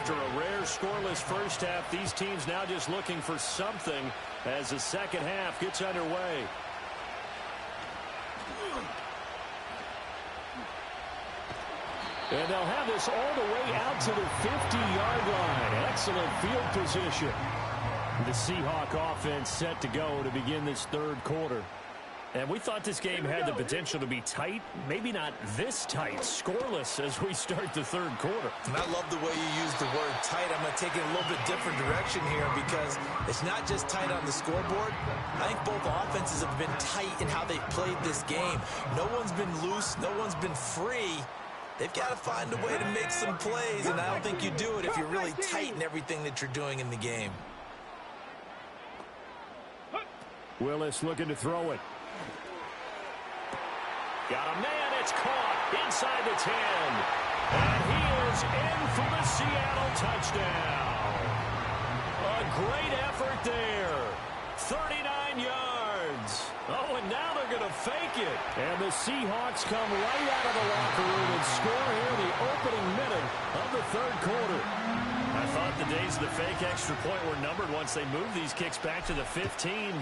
After a rare scoreless first half, these teams now just looking for something as the second half gets underway. And they'll have this all the way out to the 50-yard line. Excellent field position. The Seahawk offense set to go to begin this third quarter. And we thought this game had the potential to be tight, maybe not this tight, scoreless as we start the third quarter. And I love the way you use the word tight. I'm going to take it a little bit different direction here because it's not just tight on the scoreboard. I think both offenses have been tight in how they've played this game. No one's been loose. No one's been free. They've got to find a way to make some plays, and I don't think you do it if you're really tight in everything that you're doing in the game. Willis looking to throw it. Got a man, it's caught inside the 10. And he is in for the Seattle touchdown. A great effort there. 39 yards. Oh, and now they're going to fake it. And the Seahawks come right out of the locker room and score here the opening minute of the third quarter. I thought the days of the fake extra point were numbered once they moved these kicks back to the 15.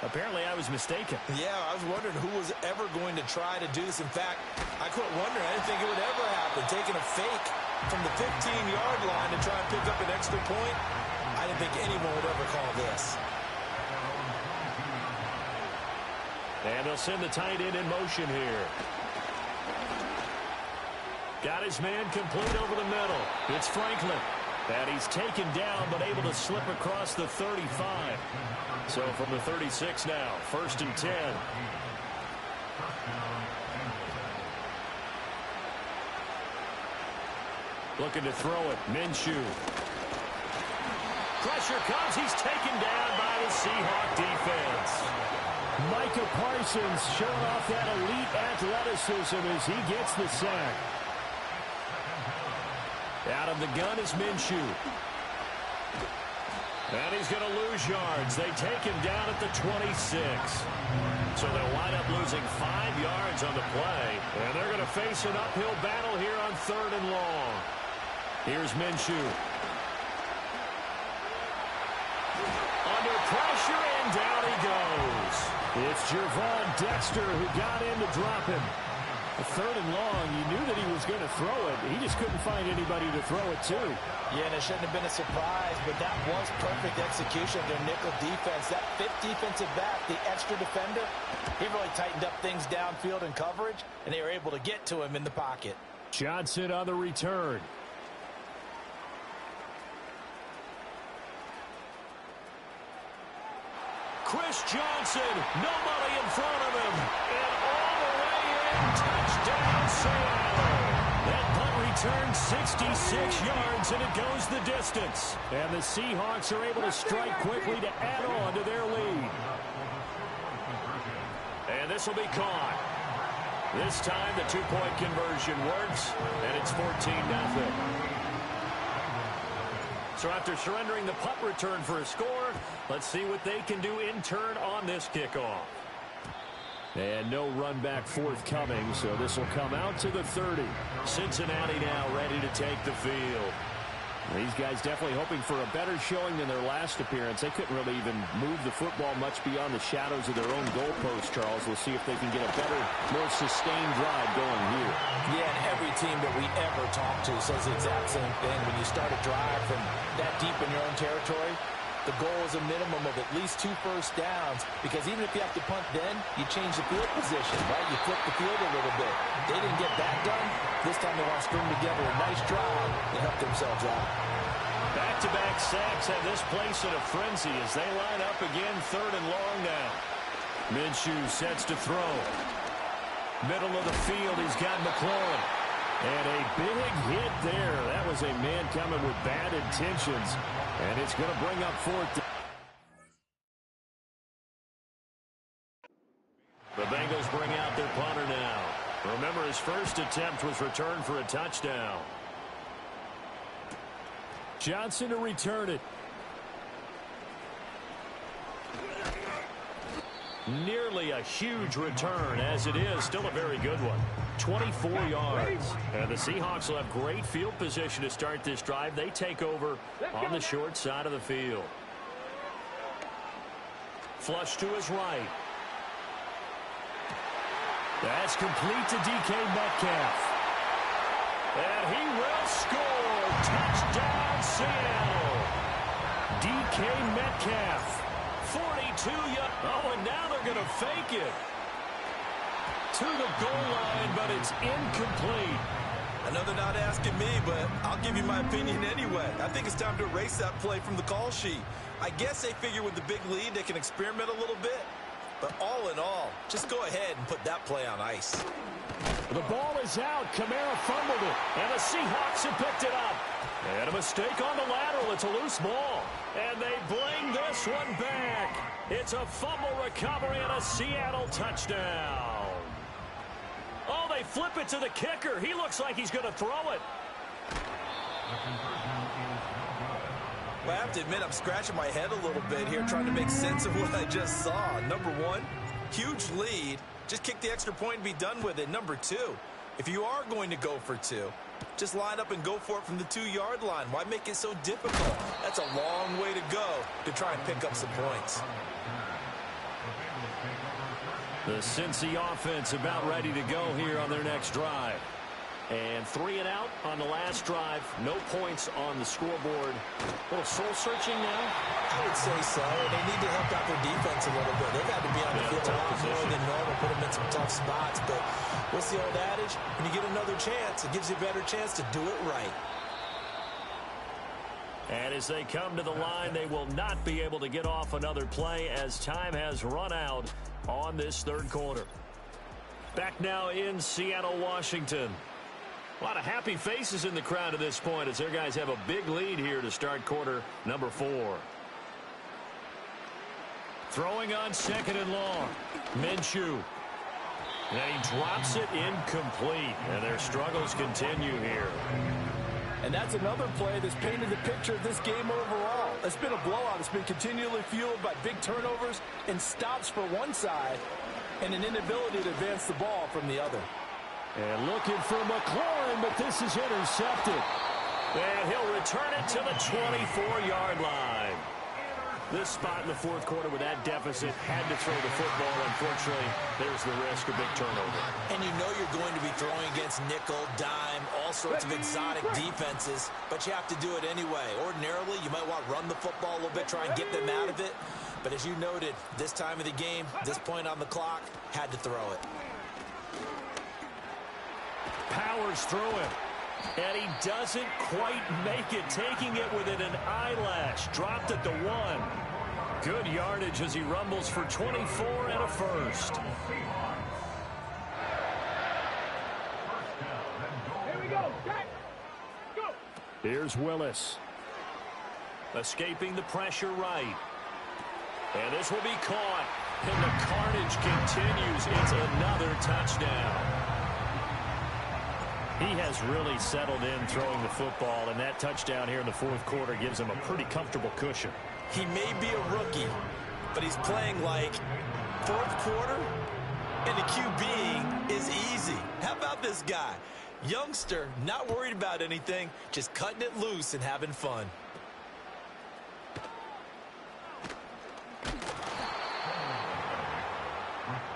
Apparently, I was mistaken. Yeah, I was wondering who was ever going to try to do this. In fact, I couldn't wonder. I didn't think it would ever happen. Taking a fake from the 15-yard line to try and pick up an extra point, I didn't think anyone would ever call this. And they'll send the tight end in motion here. Got his man complete over the middle. It's Franklin. And he's taken down but able to slip across the 35. So from the 36 now, 1st and 10. Looking to throw it. Minshew. Pressure comes. He's taken down by the Seahawk defense. Micah Parsons showing off that elite athleticism as he gets the sack. Out of the gun is Minshew. And he's going to lose yards. They take him down at the 26. So they'll wind up losing 5 yards on the play. And they're going to face an uphill battle here on 3rd and long. Here's Minshew. Under pressure, and down he goes. It's Gervon Dexter who got in to drop him. 3rd and long, you knew that he was going to throw it. He just couldn't find anybody to throw it to. Yeah, and it shouldn't have been a surprise, but that was perfect execution of their nickel defense. That 5th defensive back, the extra defender, he really tightened up things downfield in coverage, and they were able to get to him in the pocket. Johnson on the return. Chris Johnson, nobody in front of him, and all the way in, touchdown Seattle. That punt returns 66 yards, and it goes the distance. And the Seahawks are able to strike quickly to add on to their lead. And this will be caught. This time the 2-point conversion works, and it's 14-0. So after surrendering the punt return for a score, let's see what they can do in turn on this kickoff. And no run back forthcoming, so this will come out to the 30. Cincinnati now ready to take the field. These guys definitely hoping for a better showing than their last appearance. They couldn't really even move the football much beyond the shadows of their own goalpost, Charles. We'll see if they can get a better, more sustained drive going here. Yeah, and every team that we ever talk to says the exact same thing. When you start a drive from that deep in your own territory, the goal is a minimum of at least 2 first downs, because even if you have to punt then, you change the field position, right? You flip the field a little bit. They didn't get that done. This time they want to string together a nice drive and help themselves out. Back-to-back sacks have this place in a frenzy as they line up again 3rd and long now. Minshew sets to throw. Middle of the field, he's got McLaurin. And a big hit there. That was a man coming with bad intentions. And it's going to bring up 4th. The Bengals bring out their punter now. Remember, his first attempt was returned for a touchdown. Johnson to return it. Nearly a huge return, as it is still a very good one. 24 yards. And the Seahawks will have great field position to start this drive. They take over on the short side of the field. Flush to his right. That's complete to DK Metcalf. And he will score. Touchdown, Seattle. DK Metcalf. 42 yards. Oh, and now they're going to fake it. To the goal line, but it's incomplete. I know they're not asking me, but I'll give you my opinion anyway. I think it's time to erase that play from the call sheet. I guess they figure with the big lead they can experiment a little bit. But all in all, just go ahead and put that play on ice. The ball is out. Kamara fumbled it. And the Seahawks have picked it up. And a mistake on the lateral. It's a loose ball. And they bring this one back. It's a fumble recovery and a Seattle touchdown. Oh, they flip it to the kicker. He looks like he's going to throw it. Well, I have to admit, I'm scratching my head a little bit here trying to make sense of what I just saw. Number one, huge lead. Just kick the extra point and be done with it. Number two, if you are going to go for two, just line up and go for it from the 2-yard line. Why make it so difficult? That's a long way to go to try and pick up some points. The Cincy offense about ready to go here on their next drive. And 3 and out on the last drive. No points on the scoreboard. A little soul-searching now? I would say so. They need to help out their defense a little bit. They've had to be on the field a lot more than normal, put them in some tough spots. But what's the old adage? When you get another chance, it gives you a better chance to do it right. And as they come to the line, they will not be able to get off another play as time has run out on this third quarter. Back now in Seattle, Washington. A lot of happy faces in the crowd at this point as their guys have a big lead here to start quarter number 4. Throwing on 2nd and long. Minshew. And he drops it incomplete. And their struggles continue here. And that's another play that's painted the picture of this game overall. It's been a blowout. It's been continually fueled by big turnovers and stops for one side and an inability to advance the ball from the other. And looking for McLaurin, but this is intercepted. And he'll return it to the 24-yard line. This spot in the fourth quarter with that deficit had to throw the football. Unfortunately, there's the risk of big turnover. And you know you're going to be throwing against nickel, dime, all sorts of exotic defenses, but you have to do it anyway. Ordinarily, you might want to run the football a little bit, try and get them out of it. But as you noted, this time of the game, this point on the clock, had to throw it. Powers through it. And he doesn't quite make it, taking it within an eyelash. Dropped at the 1. Good yardage as he rumbles for 24 and a first. Here we go. Go. Here's Willis. Escaping the pressure right. And this will be caught. And the carnage continues. It's another touchdown. He has really settled in throwing the football, and that touchdown here in the fourth quarter gives him a pretty comfortable cushion. He may be a rookie, but he's playing like fourth quarter, and the QB is easy. How about this guy? Youngster, not worried about anything, just cutting it loose and having fun.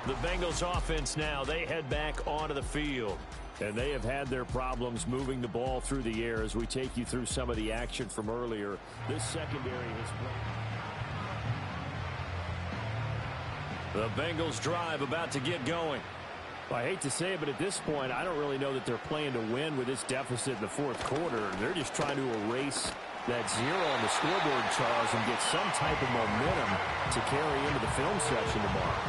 The Bengals offense now, they head back onto the field. And they have had their problems moving the ball through the air as we take you through some of the action from earlier. This secondary has been... The Bengals drive about to get going. Well, I hate to say it, but at this point, I don't really know that they're playing to win with this deficit in the fourth quarter. They're just trying to erase that 0 on the scoreboard, Charles, and get some type of momentum to carry into the film session tomorrow.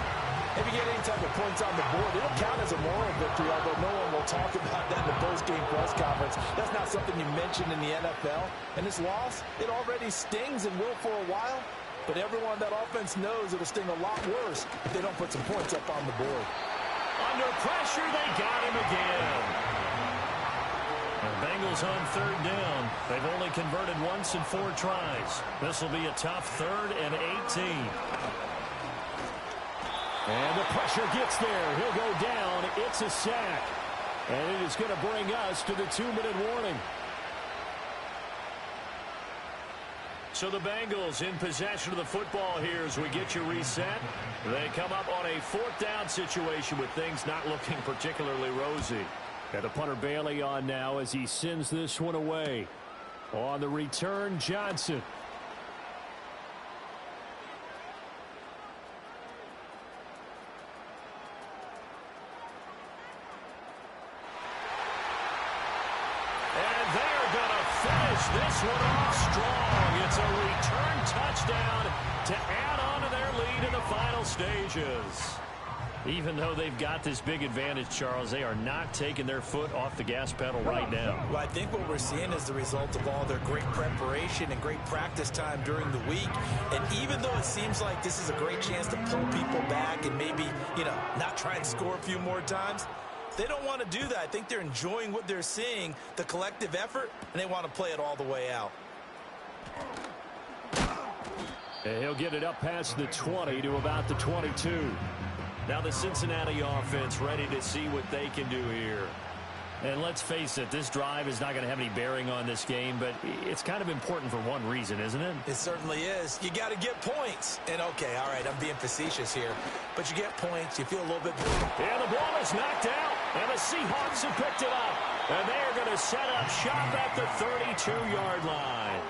If you get any type of points on the board, it'll count as a moral victory, although no one will talk about that in the post-game press conference. That's not something you mention in the NFL. And this loss, it already stings and will for a while. But everyone on that offense knows it'll sting a lot worse if they don't put some points up on the board. Under pressure, they got him again. The Bengals on third down. They've only converted once in 4 tries. This will be a tough 3rd and 18. And the pressure gets there. He'll go down. It's a sack. And it is going to bring us to the 2-minute warning. So the Bengals in possession of the football here as we get you reset. They come up on a 4th down situation with things not looking particularly rosy. And the punter Bailey on now as he sends this one away. On the return, Johnson. This one off strong. It's a return touchdown to add on to their lead in the final stages. Even though they've got this big advantage, Charles, they are not taking their foot off the gas pedal right now. Well, I think what we're seeing is the result of all their great preparation and great practice time during the week. And even though it seems like this is a great chance to pull people back and maybe, not try and score a few more times, they don't want to do that. I think they're enjoying what they're seeing, the collective effort, and they want to play it all the way out. And he'll get it up past the 20 to about the 22. Now the Cincinnati offense ready to see what they can do here. And let's face it, this drive is not going to have any bearing on this game, but it's kind of important for one reason, isn't it? It certainly is. You got to get points. And, okay, all right, I'm being facetious here. But you get points, you feel a little bit better. And the ball is knocked out, and the Seahawks have picked it up. And they are going to set up shop at the 32-yard line.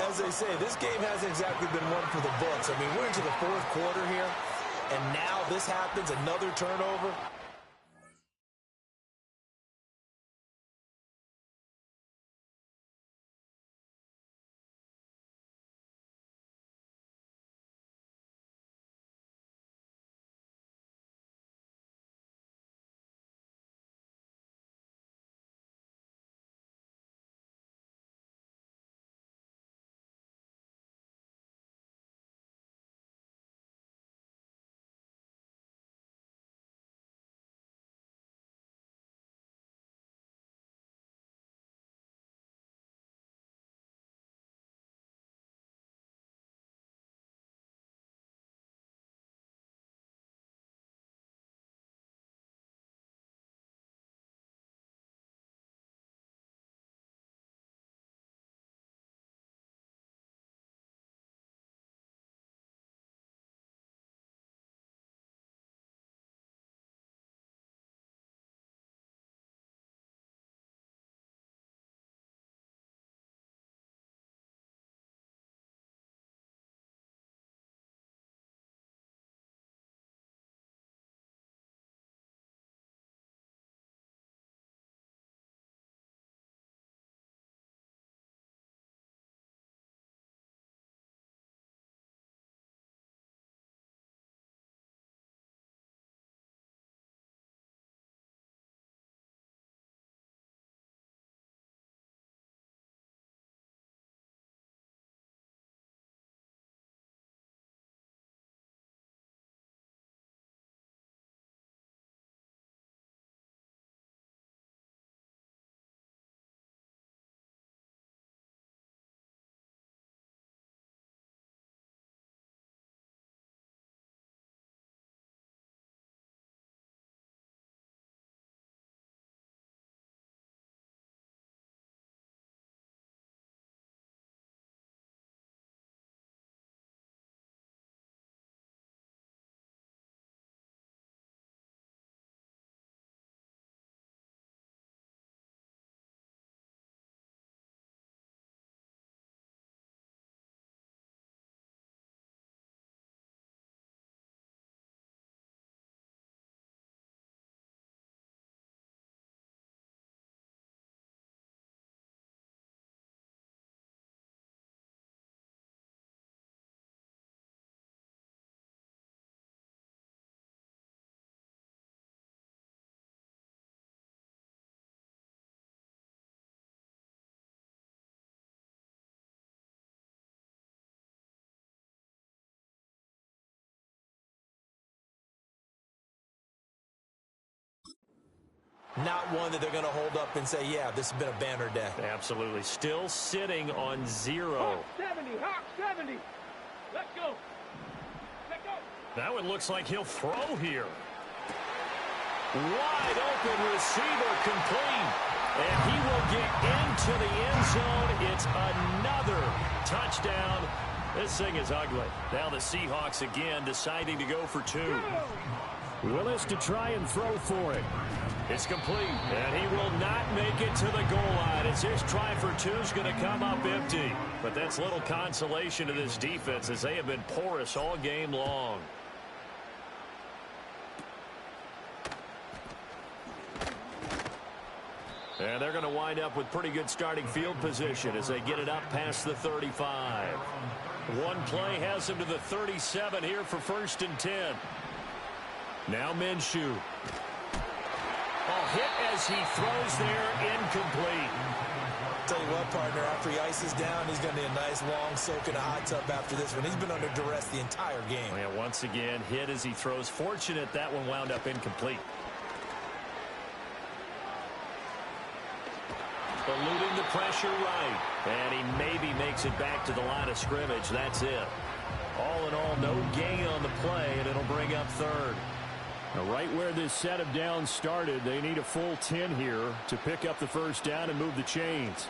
As they say, this game hasn't exactly been one for the books. I mean, we're into the 4th quarter here, and now this happens, another turnover. Not one that they're going to hold up and say, yeah, this has been a banner day. Absolutely. Still sitting on 0. Hawk 70, Hawk 70. Let's go. Let's go. That one looks like he'll throw here. Wide open receiver complete. And he will get into the end zone. It's another touchdown. This thing is ugly. Now the Seahawks again deciding to go for two. Willis to try and throw for it. It's complete, and he will not make it to the goal line as his try for two is going to come up empty. But that's little consolation to this defense as they have been porous all game long. And they're going to wind up with pretty good starting field position as they get it up past the 35. One play has them to the 37 here for 1st and 10. Now Minshew. Oh, hit as he throws there, incomplete. Tell you what, partner, after he ices down, he's going to need a nice long soak in a hot tub after this one. He's been under duress the entire game. Yeah, once again, hit as he throws. Fortunate that one wound up incomplete. Eluding the pressure right. And he maybe makes it back to the line of scrimmage. That's it. All in all, no gain on the play, and it'll bring up 3rd. Now, right where this set of downs started, they need a full 10 here to pick up the 1st down and move the chains.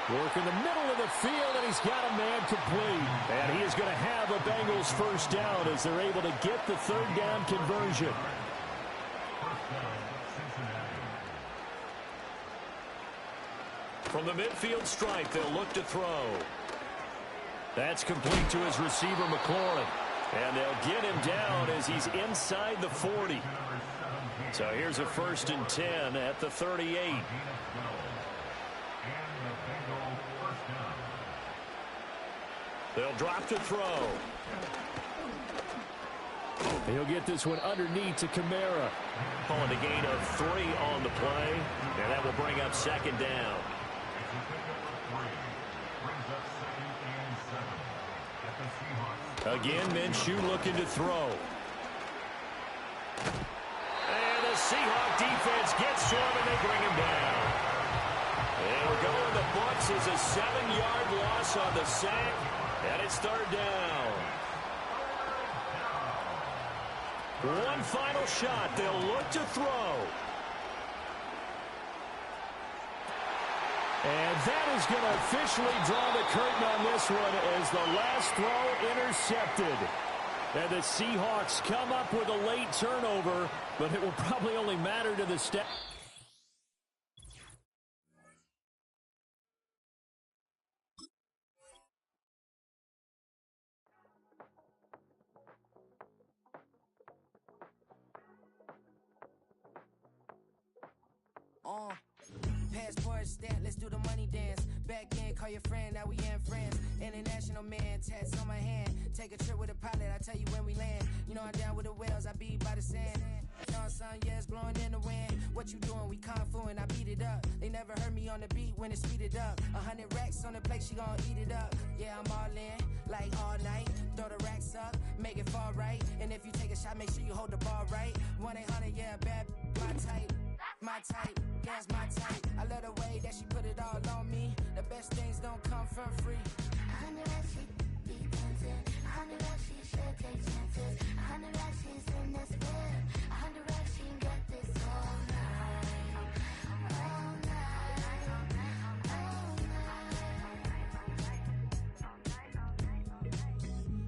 Work in the middle of the field, and he's got a man complete. And he is going to have a Bengals 1st down as they're able to get the 3rd down conversion. From the midfield stripe, they'll look to throw. That's complete to his receiver, McLaurin. And they'll get him down as he's inside the 40. So here's a 1st and 10 at the 38. They'll drop to throw. He'll get this one underneath to Kamara. Calling a gain of 3 on the play. And that will bring up 2nd down. Again, Minshew looking to throw. And the Seahawk defense gets to him, and they bring him down. It'll go in the books as a 7-yard loss on the sack, and it's 3rd down. One final shot. They'll look to throw. And that is going to officially draw the curtain on this one as the last throw intercepted. And the Seahawks come up with a late turnover, but it will probably only matter to the step. Passport stamp, let's do the money dance. Back in, call your friend, now we in France. International man, tats on my hand. Take a trip with a pilot, I tell you when we land. You know I'm down with the whales, I be by the sand. On sun, yeah, it's blowing in the wind. What you doing? We kung fu and I beat it up. They never heard me on the beat when it's speeded up. 100 racks on the plate, she gon' eat it up. Yeah, I'm all in, like all night. Throw the racks up, make it fall right. And if you take a shot, make sure you hold the ball right. 1-800, yeah, bad, my type. My type, yeah, it's my type. I love the way that she put it all on me. The best things don't come from free. 100 racks, she be dancing. 100 racks, she should take chances. 100 racks, she's in this bed. 100 racks, she can get this all night. All night. All night.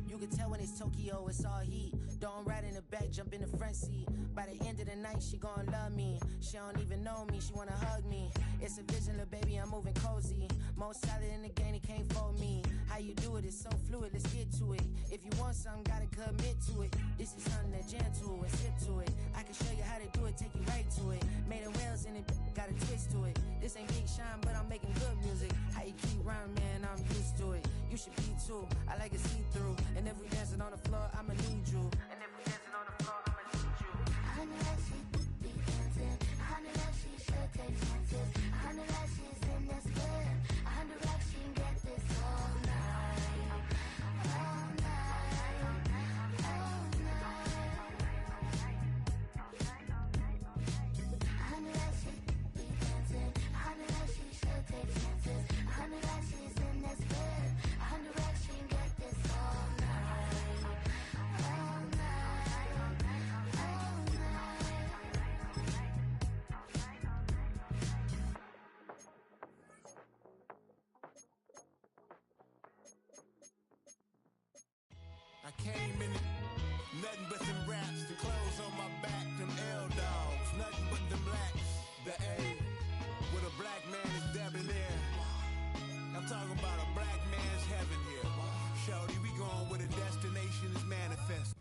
You can tell when it's Tokyo, it's all heat. Don't ride in the back, jump in the front seat. By the end of the night, she gon' love me. She don't even know me, she wanna hug me. It's a vision, little baby, I'm moving cozy. Most solid in the game, it can't fold me. How you do it, it's so fluid, let's get to it. If you want something, gotta commit to it. This is something that jam to and sip to it. I can show you how to do it, take you right to it. Made of wheels in it, got a twist to it. This ain't Big Shine, but I'm making good music. How you keep rhyming, man, I'm used to it. You should be too, I like it see-through. And if we dancing on the floor, I'ma need you. And if we dancing on the floor, I'ma need you. 100 racks, she be dancing. 100 racks, she should take chances. 100 racks, she's in this bed. 100 racks, she can get this all night. All night. All night. 100 racks, she be dancing. 100 racks, she should take chances. 100 racks, she's in this bed. 100 racks, she can get this all night. I came in nothing but them raps, the clothes on my back, them L-dogs, nothing but them blacks. The A, with a black man is debonair. I'm talking about a black man's heaven here. Shorty, we going where the destination is manifest.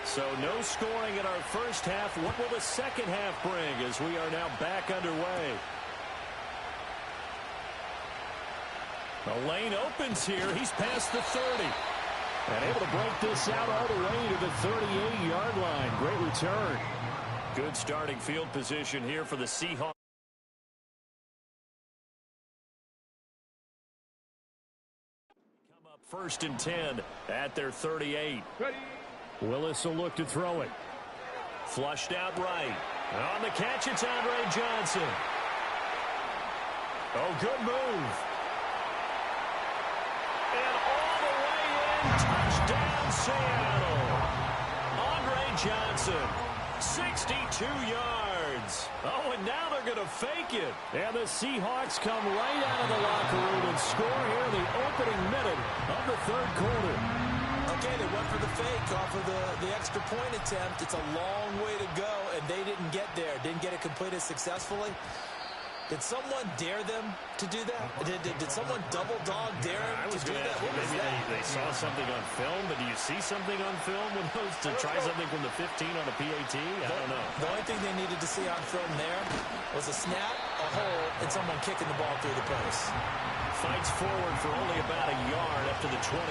So no scoring in our first half. What will the second half bring as we are now back underway? The lane opens here. He's past the 30. And able to break this out all the way to the 38-yard line. Great return. Good starting field position here for the Seahawks. Come up 1st and 10 at their 38. Ready. Willis will look to throw it. Flushed out right. On the catch, it's Andre Johnson. Oh, good move. And all the way in, touchdown Seattle. Andre Johnson, 62 yards. Oh, and now they're going to fake it. And the Seahawks come right out of the locker room and score here in the opening minute of the third quarter. Okay, they went for the fake off of the extra point attempt. It's a long way to go, and they didn't get there. Didn't get it completed successfully. Did someone dare them to do that? Did someone double dog dare them to do that? What was maybe that? they saw something on film, but do you see something on film when those to try something from the 15 on a PAT? I don't know. The only thing they needed to see on film there was a snap, a hole, and someone kicking the ball through the post. Fights forward for only about a yard up to the 21.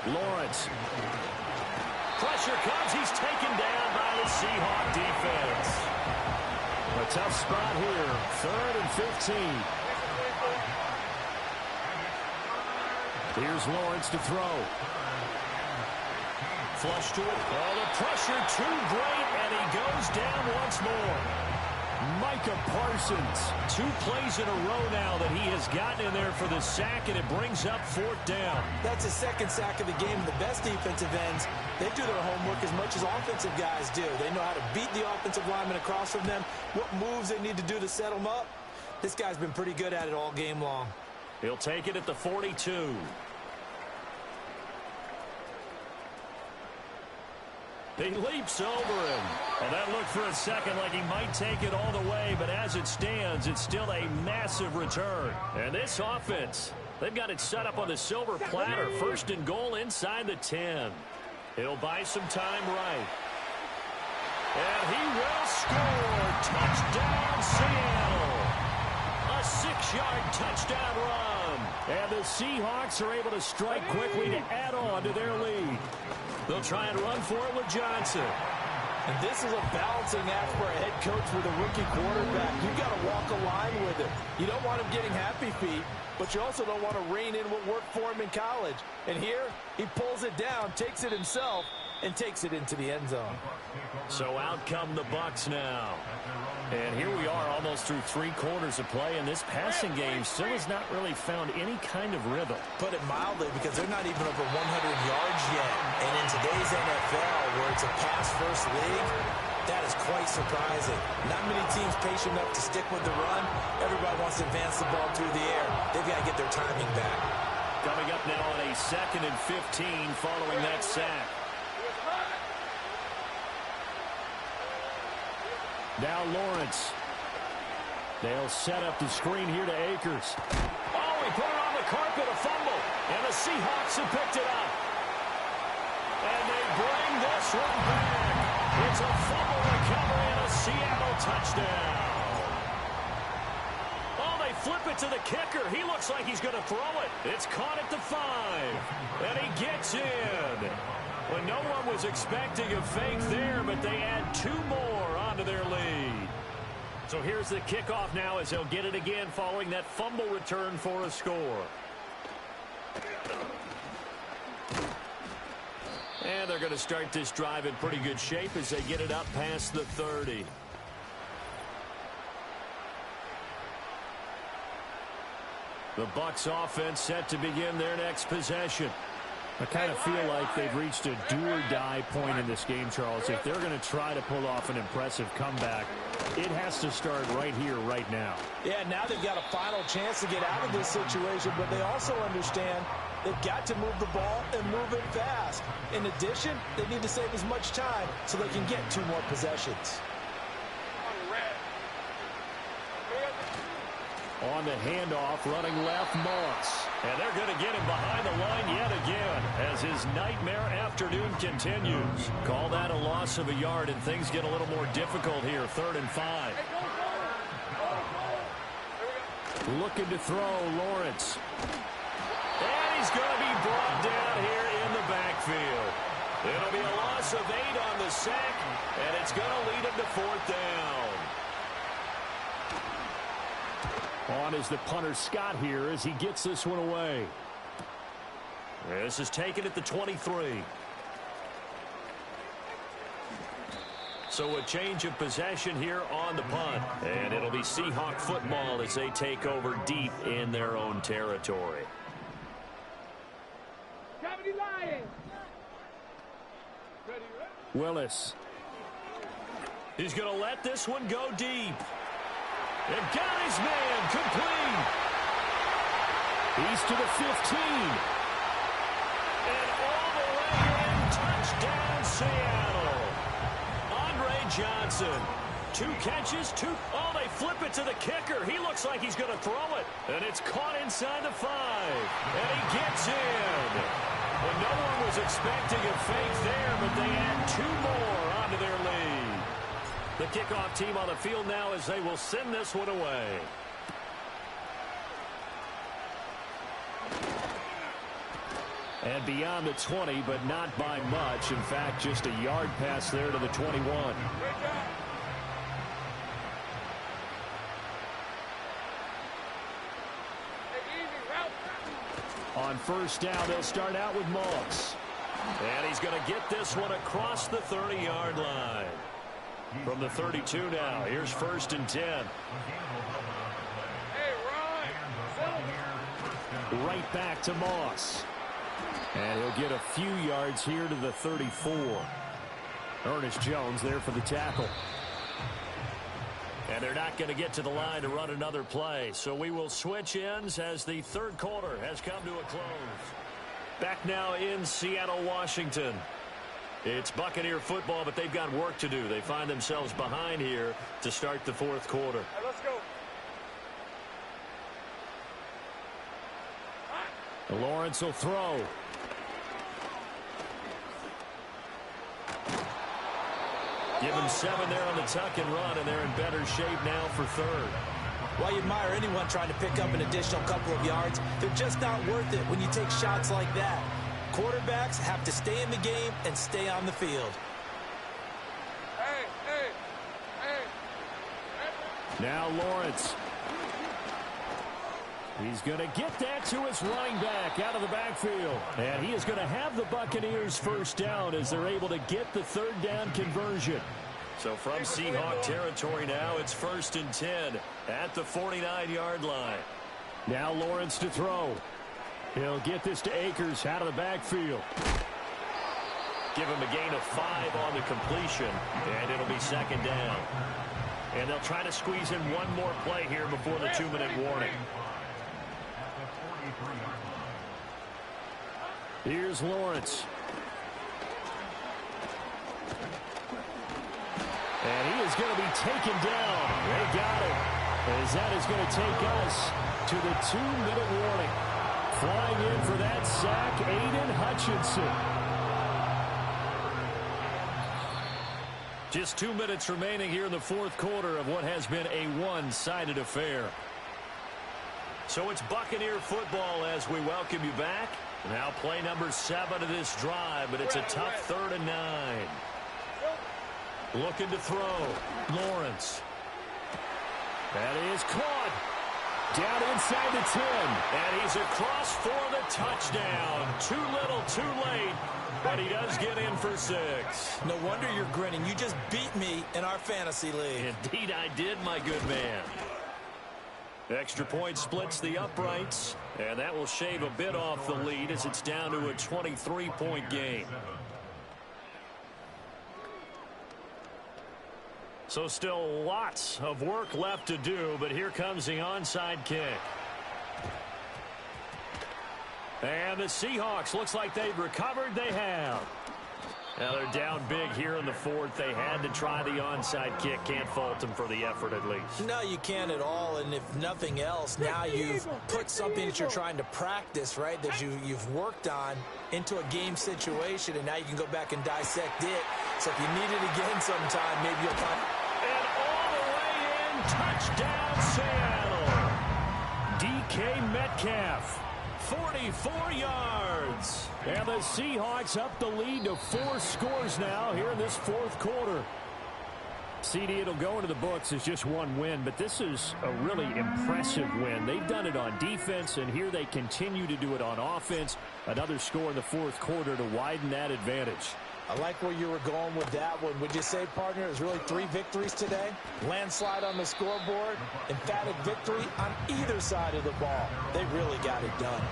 Lawrence. Pressure comes. He's taken down by the Seahawk defense. A tough spot here. 3rd and 15. Here's Lawrence to throw. Flush to it. Oh, the pressure too great, and he goes down once more. Micah Parsons, 2 plays in a row now that he has gotten in there for the sack, and it brings up 4th down. That's his 2nd sack of the game. The best defensive ends, they do their homework as much as offensive guys do. They know how to beat the offensive lineman across from them, what moves they need to do to set them up. This guy's been pretty good at it all game long. He'll take it at the 42. He leaps over him. And that looked for a second like he might take it all the way, but as it stands, it's still a massive return. And this offense, they've got it set up on the silver platter. 1st and goal inside the 10. He'll buy some time right. And he will score. Touchdown, Seattle. A 6-yard touchdown run. And the Seahawks are able to strike quickly to add on to their lead. They'll try and run for it with Johnson. And this is a balancing act for a head coach with a rookie quarterback. You've got to walk a line with him. You don't want him getting happy feet, but you also don't want to rein in what worked for him in college. And here, he pulls it down, takes it himself, and takes it into the end zone. So out come the Bucs now. And here we are almost through 3 quarters of play, and this passing game still has not really found any kind of rhythm. Put it mildly, because they're not even over 100 yards yet. And in today's NFL, where it's a pass-first league, that is quite surprising. Not many teams patient enough to stick with the run. Everybody wants to advance the ball through the air. They've got to get their timing back. Coming up now on a 2nd and 15 following that sack. Now Lawrence. They'll set up the screen here to Akers. Oh, he put it on the carpet, a fumble. And the Seahawks have picked it up. And they bring this one back. It's a fumble recovery and a Seattle touchdown. Oh, they flip it to the kicker. He looks like he's going to throw it. It's caught at the 5. And he gets in. Well, no one was expecting a fake there, but they add 2 more onto their lead. So here's the kickoff now as they'll get it again following that fumble return for a score. And they're going to start this drive in pretty good shape as they get it up past the 30. The Bucs offense set to begin their next possession. I kind of feel like they've reached a do-or-die point in this game, Charles. If they're going to try to pull off an impressive comeback, it has to start right here, right now. Yeah, now they've got a final chance to get out of this situation, but they also understand they've got to move the ball and move it fast. In addition, they need to save as much time so they can get 2 more possessions. On the handoff, running left, Moss. And they're going to get him behind the line yet again as his nightmare afternoon continues. Call that a loss of a yard, and things get a little more difficult here. 3rd and 5. Looking to throw, Lawrence. And he's going to be brought down here in the backfield. It'll be a loss of 8 on the sack, and it's going to lead him to 4th down. On is the punter Scott here as he gets this one away. This is taken at the 23. So a change of possession here on the punt. And it'll be Seahawk football as they take over deep in their own territory. Willis. He's going to let this one go deep. And got his man complete. He's to the 15. And all the way in, touchdown Seattle. Andre Johnson. 2 catches, 2. Oh, they flip it to the kicker. He looks like he's going to throw it. And it's caught inside the 5. And he gets in. Well, no one was expecting a fake there, but they add 2 more onto their lead. The kickoff team on the field now as they will send this one away. And beyond the 20, but not by much. In fact, just a yard pass there to the 21. On 1st down, they'll start out with Moss. And he's going to get this one across the 30-yard line. From the 32 now, here's 1st and 10. Right back to Moss. And he'll get a few yards here to the 34. Ernest Jones there for the tackle. And they're not going to get to the line to run another play. So we will switch ends as the 3rd quarter has come to a close. Back now in Seattle, Washington. It's Buccaneer football, but they've got work to do. They find themselves behind here to start the 4th quarter. Right, let's go. Lawrence will throw. Give them 7 there on the tuck and run, and they're in better shape now for 3rd. While you admire anyone trying to pick up an additional couple of yards, they're just not worth it when you take shots like that. Quarterbacks have to stay in the game and stay on the field. Now Lawrence. He's going to get that to his running back out of the backfield. And he is going to have the Buccaneers 1st down as they're able to get the 3rd down conversion. So from Seahawk territory now, it's 1st and 10 at the 49-yard line. Now Lawrence to throw. He'll get this to Akers out of the backfield. Give him a gain of 5 on the completion, and it'll be 2nd down. And they'll try to squeeze in one more play here before the 2-minute warning. Here's Lawrence. And he is going to be taken down. They got him. As that is going to take us to the 2-minute warning. Flying in for that sack, Aiden Hutchinson. Just 2 minutes remaining here in the 4th quarter of what has been a one-sided affair. So it's Buccaneer football as we welcome you back. Now play number 7 of this drive, but it's a tough 3rd and 9. Looking to throw. Lawrence. That is caught. Down inside the 10. And he's across for the touchdown. Too little, too late. But he does get in for 6. No wonder you're grinning. You just beat me in our fantasy league. Indeed I did, my good man. Extra point splits the uprights, and that will shave a bit off the lead as it's down to a 23-point game. So still lots of work left to do, but here comes the onside kick. And the Seahawks, looks like they've recovered. They have. Now they're down big here in the fourth. They had to try the onside kick. Can't fault them for the effort at least. No, you can't at all. And if nothing else, now you've put something that you're trying to practice, right, that you've worked on into a game situation, and now you can go back and dissect it. So if you need it again sometime, maybe you'll find. And all the way in, touchdown Seattle. DK Metcalf. 44 yards. And the Seahawks up the lead to 4 scores now here in this fourth quarter. CD, it'll go into the books as just one win, but this is a really impressive win. They've done it on defense, and here they continue to do it on offense. Another score in the fourth quarter to widen that advantage. I like where you were going with that one. Would you say, partner, it was really 3 victories today? Landslide on the scoreboard, emphatic victory on either side of the ball. They really got it done.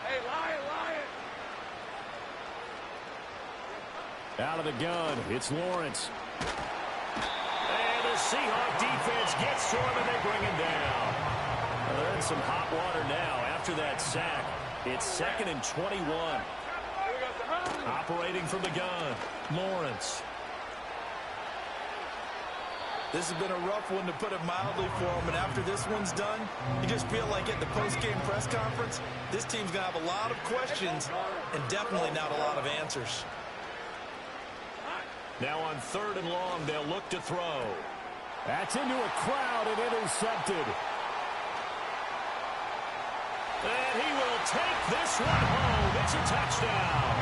Hey, Lion! Out of the gun, it's Lawrence. And the Seahawk defense gets to him, and they bring him down. Well, they're in some hot water now after that sack. It's 2nd and 21. Operating from the gun, Lawrence. This has been a rough one, to put it mildly, for him. And after this one's done, you just feel like at the post-game press conference, this team's going to have a lot of questions and definitely not a lot of answers. Now on 3rd and long, they'll look to throw. That's into a crowd and intercepted. And he will take this one home. It's a touchdown.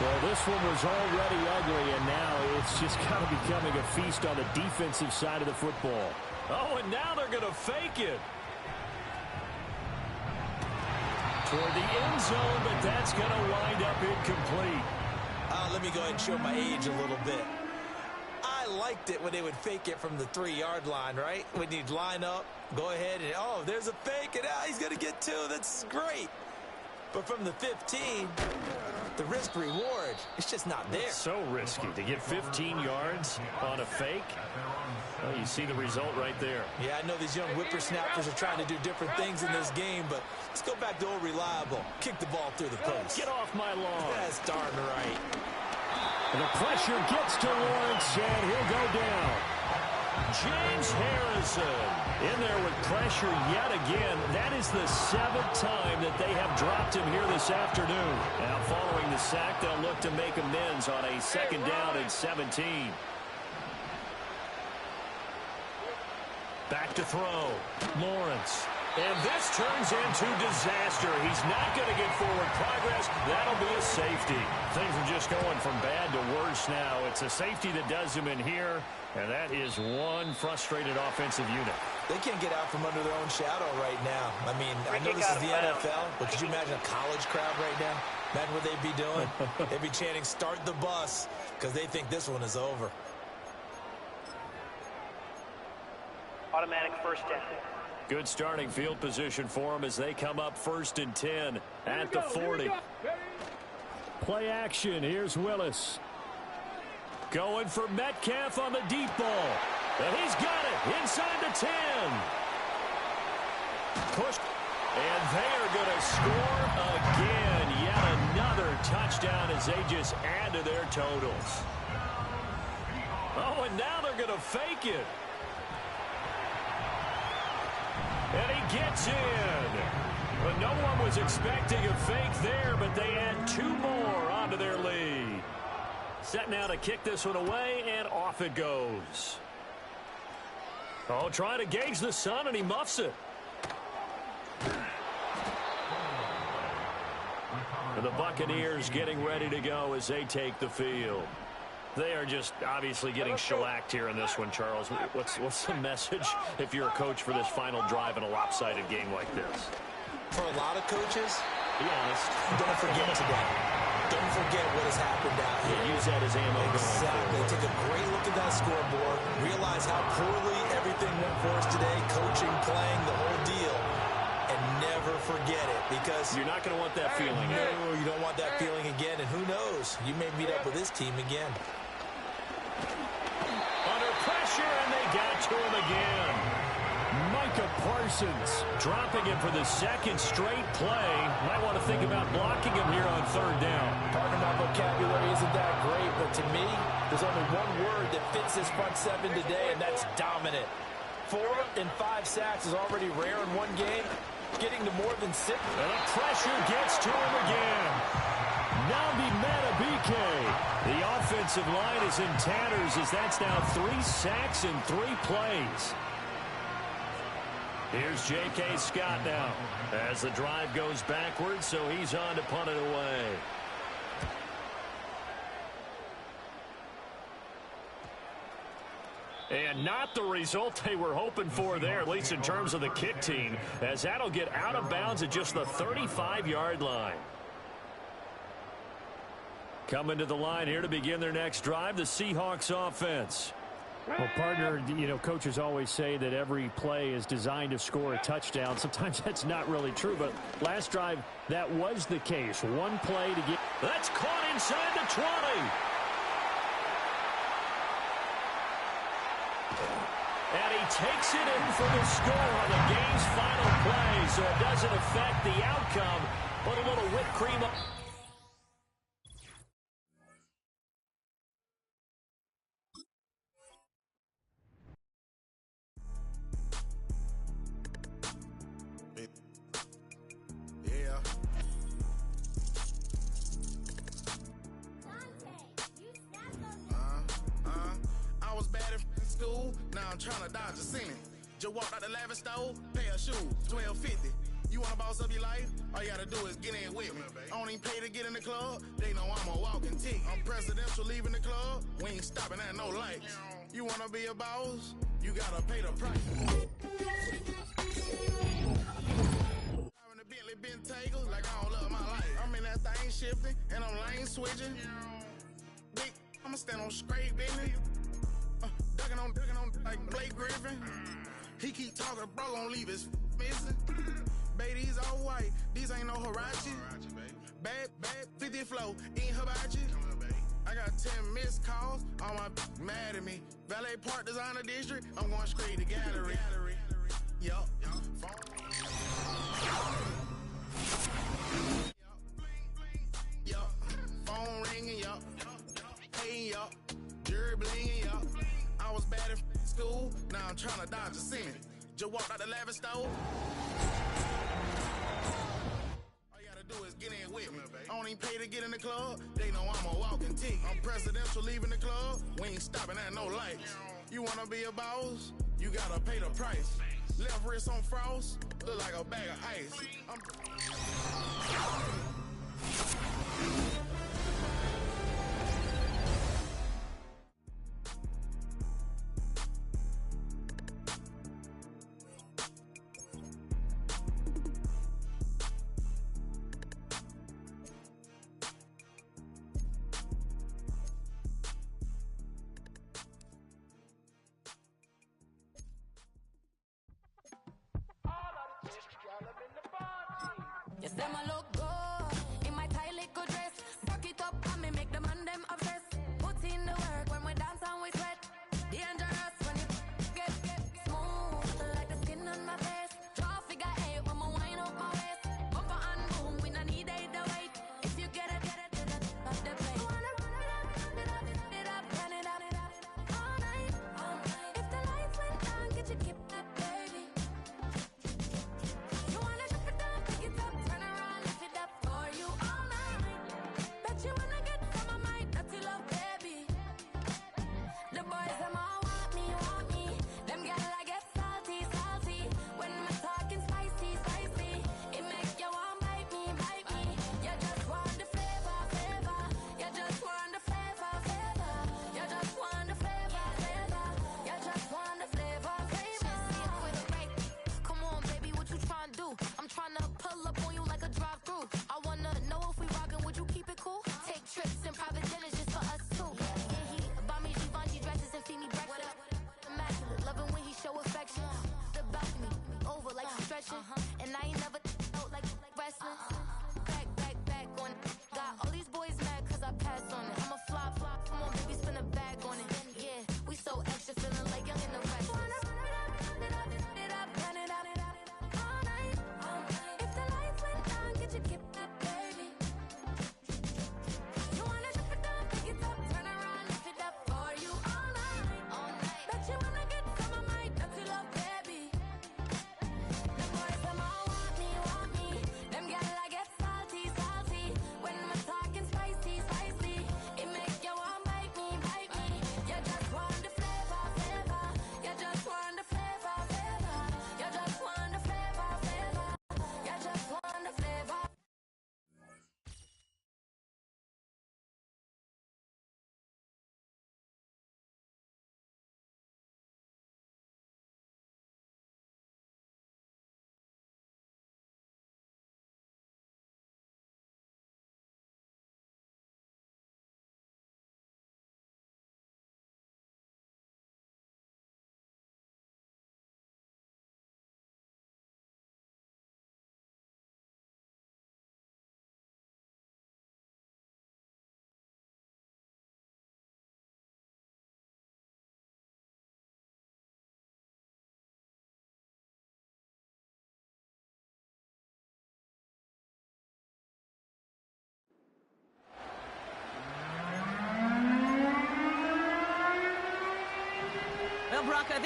Well, this one was already ugly, and now it's just kind of becoming a feast on the defensive side of the football. Oh, and now they're going to fake it. Toward the end zone, but that's going to wind up incomplete. Let me go ahead and show my age a little bit. I liked it when they would fake it from the 3-yard line, right? When you'd line up, go ahead and, oh, there's a fake, and he's going to get 2. That's great. But from the 15, the risk-reward, it's just not there. It's so risky to get 15 yards on a fake. Well, you see the result right there. Yeah, I know these young whippersnappers are trying to do different things in this game, but let's go back to old reliable. Kick the ball through the post. Get off my lawn. That's darn right. And the pressure gets to Lawrence, and he'll go down. James Harrison in there with pressure yet again. That is the 7th time that they have dropped him here this afternoon. Now following the sack, they'll look to make amends on a 2nd down and 17. Back to throw. Lawrence. And this turns into disaster. He's not going to get forward progress. That'll be a safety. Things are just going from bad to worse now. It's a safety that does him in here, and that is one frustrated offensive unit. They can't get out from under their own shadow right now. I mean, I know this is the NFL, but could you imagine a college crowd right now? Imagine what they'd be doing. They'd be chanting, "Start the bus," because they think this one is over. Automatic first down. Good starting field position for them as they come up 1st and 10 at the 40. Play action. Here's Willis. Going for Metcalf on the deep ball. And he's got it inside the 10. Pushed. And they are going to score again. Yet another touchdown as they just add to their totals. Oh, and now they're going to fake it. And he gets in. But no one was expecting a fake there, but they add 2 more onto their lead. Set now to kick this one away, and off it goes. Oh, trying to gauge the sun, and he muffs it. And the Buccaneers getting ready to go as they take the field. They are just obviously getting shellacked here in this one, Charles. What's the message if you're a coach for this final drive in a lopsided game like this? For a lot of coaches, be honest, don't forget today. Don't forget what has happened out here. Use that as ammo. Exactly. Take a great look at that scoreboard. Realize how poorly everything went for defense. You're not going to want that feeling. No, you don't want that feeling again. And who knows? You may meet up with this team again. Under pressure, and they got to him again. Micah Parsons dropping him for the second straight play. Might want to think about blocking him here on third down. Pardon my vocabulary isn't that great, but to me, there's only one word that fits this front seven today, and that's dominant. 4 and 5 sacks is already rare in one game. Getting to more than 6. And the pressure gets to him again. Nabi Matabike. The offensive line is in tatters as that's now 3 sacks in 3 plays. Here's J.K. Scott now as the drive goes backwards, so he's on to punt it away. And not the result they were hoping for there, at least in terms of the kick team, as that'll get out of bounds at just the 35-yard line. Coming to the line here to begin their next drive, the Seahawks offense. Well, partner, you know, coaches always say that every play is designed to score a touchdown. Sometimes that's not really true, but last drive, that was the case. One play to get... That's caught inside the 20. And he takes it in for the score on the game's final play, so it doesn't affect the outcome, but a little whipped cream up. Now I'm trying to dodge a sinning. Just walked out the lavish store, pair of shoes, $12.50. You want to boss up your life? All you got to do is get in with me. I don't even pay to get in the club. They know I'm a walking tick. I'm presidential leaving the club. We ain't stopping at no lights. You want to be a boss? You got to pay the price. Driving the Bentley Bentayga like I don't love my life. I'm in that thing shifting and I'm lane switching. Big, I'ma stand on straight business. Ducking on like Blake Griffin. He keep talking, bro, gon' leave his missing. Baby, these all white, these ain't no Hirachi. Bad, 50 flow, ain't hibachi. I got 10 missed calls, all my mad at me. Valet Park Designer District, I'm going straight to gallery. Yup. Yup. Phone ringing, yup. Hey, yup. Jury blinging, yup. I was bad in school, now I'm trying to dodge a sin. Just walked out the lavish store. All you gotta do is get in with me. I don't even pay to get in the club. They know I'm a walking tick. I'm presidential leaving the club. We ain't stopping at no lights. You wanna be a boss? You gotta pay the price. Left wrist on frost, look like a bag of ice. Yes, them a look good in my tight little dress. Rock it up and me make the man them obsessed. Put in the work when we dance and we sweat. Dangerous when you get smooth like the skin on my face. Draw figure 8 when me wind up my waist. Bumper and boom, we no need it the weight. If you get it, off the plate. Wanna run it up, run it up, all night. If the lights went down, get you keep that baby. You wanna drop it down, pick it up, turn around, lift it.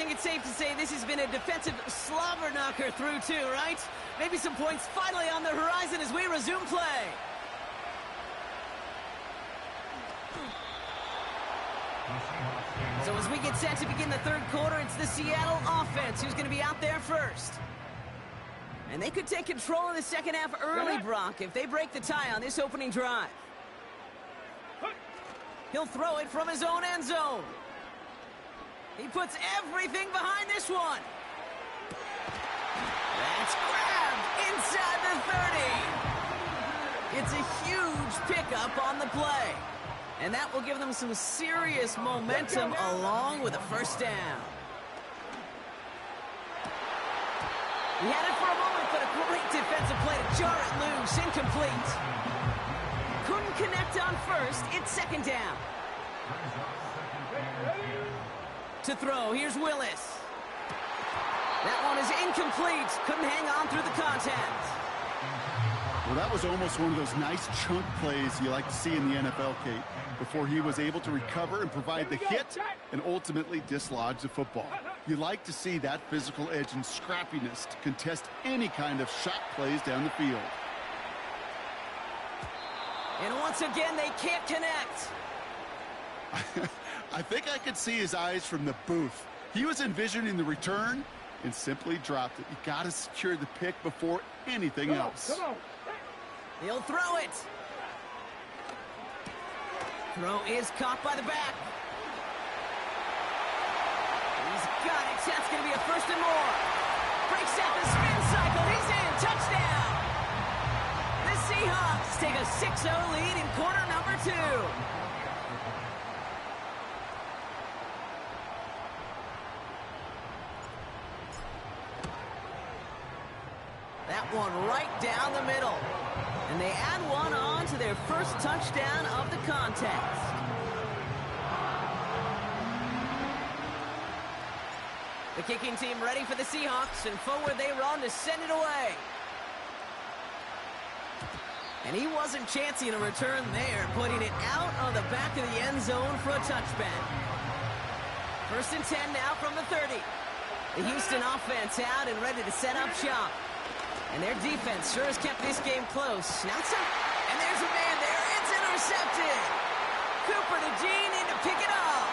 think it's safe to say this has been a defensive slobber knocker through two, right? Maybe some points finally on the horizon as we resume play. So as we get set to begin the third quarter, it's the Seattle offense who's going to be out there first. And they could take control in the second half early, Brock, if they break the tie on this opening drive. He'll throw it from his own end zone. He puts everything behind this one. That's grabbed inside the 30. It's a huge pickup on the play. And that will give them some serious momentum along with a first down. He had it for a moment, but a great defensive play to jar it loose. Incomplete. Couldn't connect on first. It's second down. To throw, here's Willis. That one is incomplete. Couldn't hang on through the contact. Well, that was almost one of those nice chunk plays you like to see in the NFL, Kate, before he was able to recover and provide the hit and ultimately dislodge the football. You like to see that physical edge and scrappiness to contest any kind of shot plays down the field. And once again, they can't connect. I think I could see his eyes from the booth. He was envisioning the return and simply dropped it. You got to secure the pick before anything else. Come on. He'll throw it. Throw is caught by the back. He's got it. That's going to be a first and more. Breaks out the spin cycle. He's in. Touchdown. The Seahawks take a 6-0 lead in quarter number 2. That one right down the middle. And they add one on to their first touchdown of the contest. The kicking team ready for the Seahawks, and forward they run to send it away. And he wasn't chancing a return there, putting it out on the back of the end zone for a touchback. First and 10 now from the 30. The Houston offense out and ready to set up shop. And their defense sure has kept this game close. Now and there's a man there. It's intercepted. Cooper to Gene in to pick it up.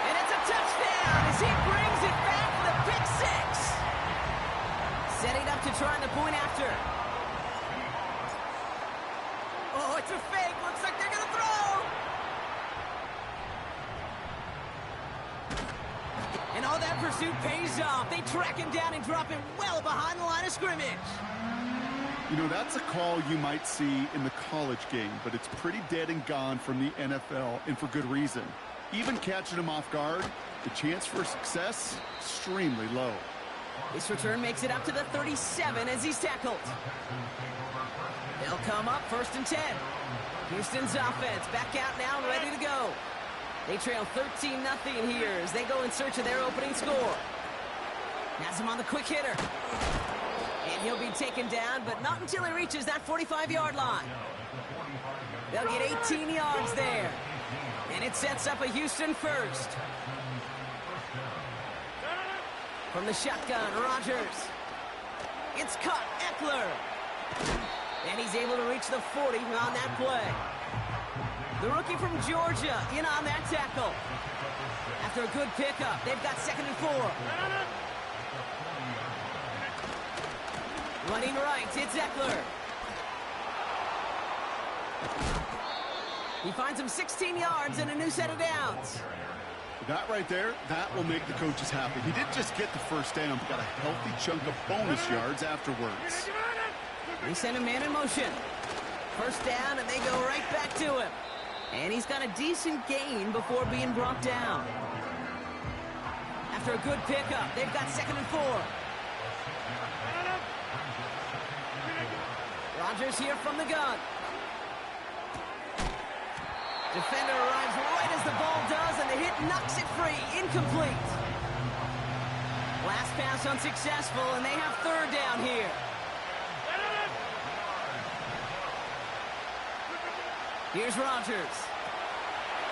And it's a touchdown as he brings it back for the pick six. Setting up to try the point after. Oh, it's a fake. Looks like they're going to throw. And all that pursuit pays off. They track him down and drop him well behind the line of scrimmage. You know, that's a call you might see in the college game, but it's pretty dead and gone from the NFL, and for good reason. Even catching him off guard, the chance for success, extremely low. This return makes it up to the 37 as he's tackled. They'll come up first and 10. Houston's offense back out now and ready to go. They trail 13-0 here as they go in search of their opening score. Has him on the quick hitter. And he'll be taken down, but not until he reaches that 45-yard line. They'll get 18 yards there. And it sets up a Houston first. From the shotgun, Rodgers. It's caught, Eckler. And he's able to reach the 40 on that play. The rookie from Georgia in on that tackle. After a good pickup, they've got 2nd and 4. Running right, it's Eckler. He finds him 16 yards and a new set of downs. That right there, that will make the coaches happy. He didn't just get the first down, but got a healthy chunk of bonus yards afterwards. They send a man in motion. First down, and they go right back to him. And he's got a decent gain before being brought down. After a good pickup, they've got 2nd and 4. Rodgers here from the gun. Defender arrives right as the ball does, and the hit knocks it free. Incomplete. Last pass unsuccessful, and they have 3rd down here. Here's Rodgers.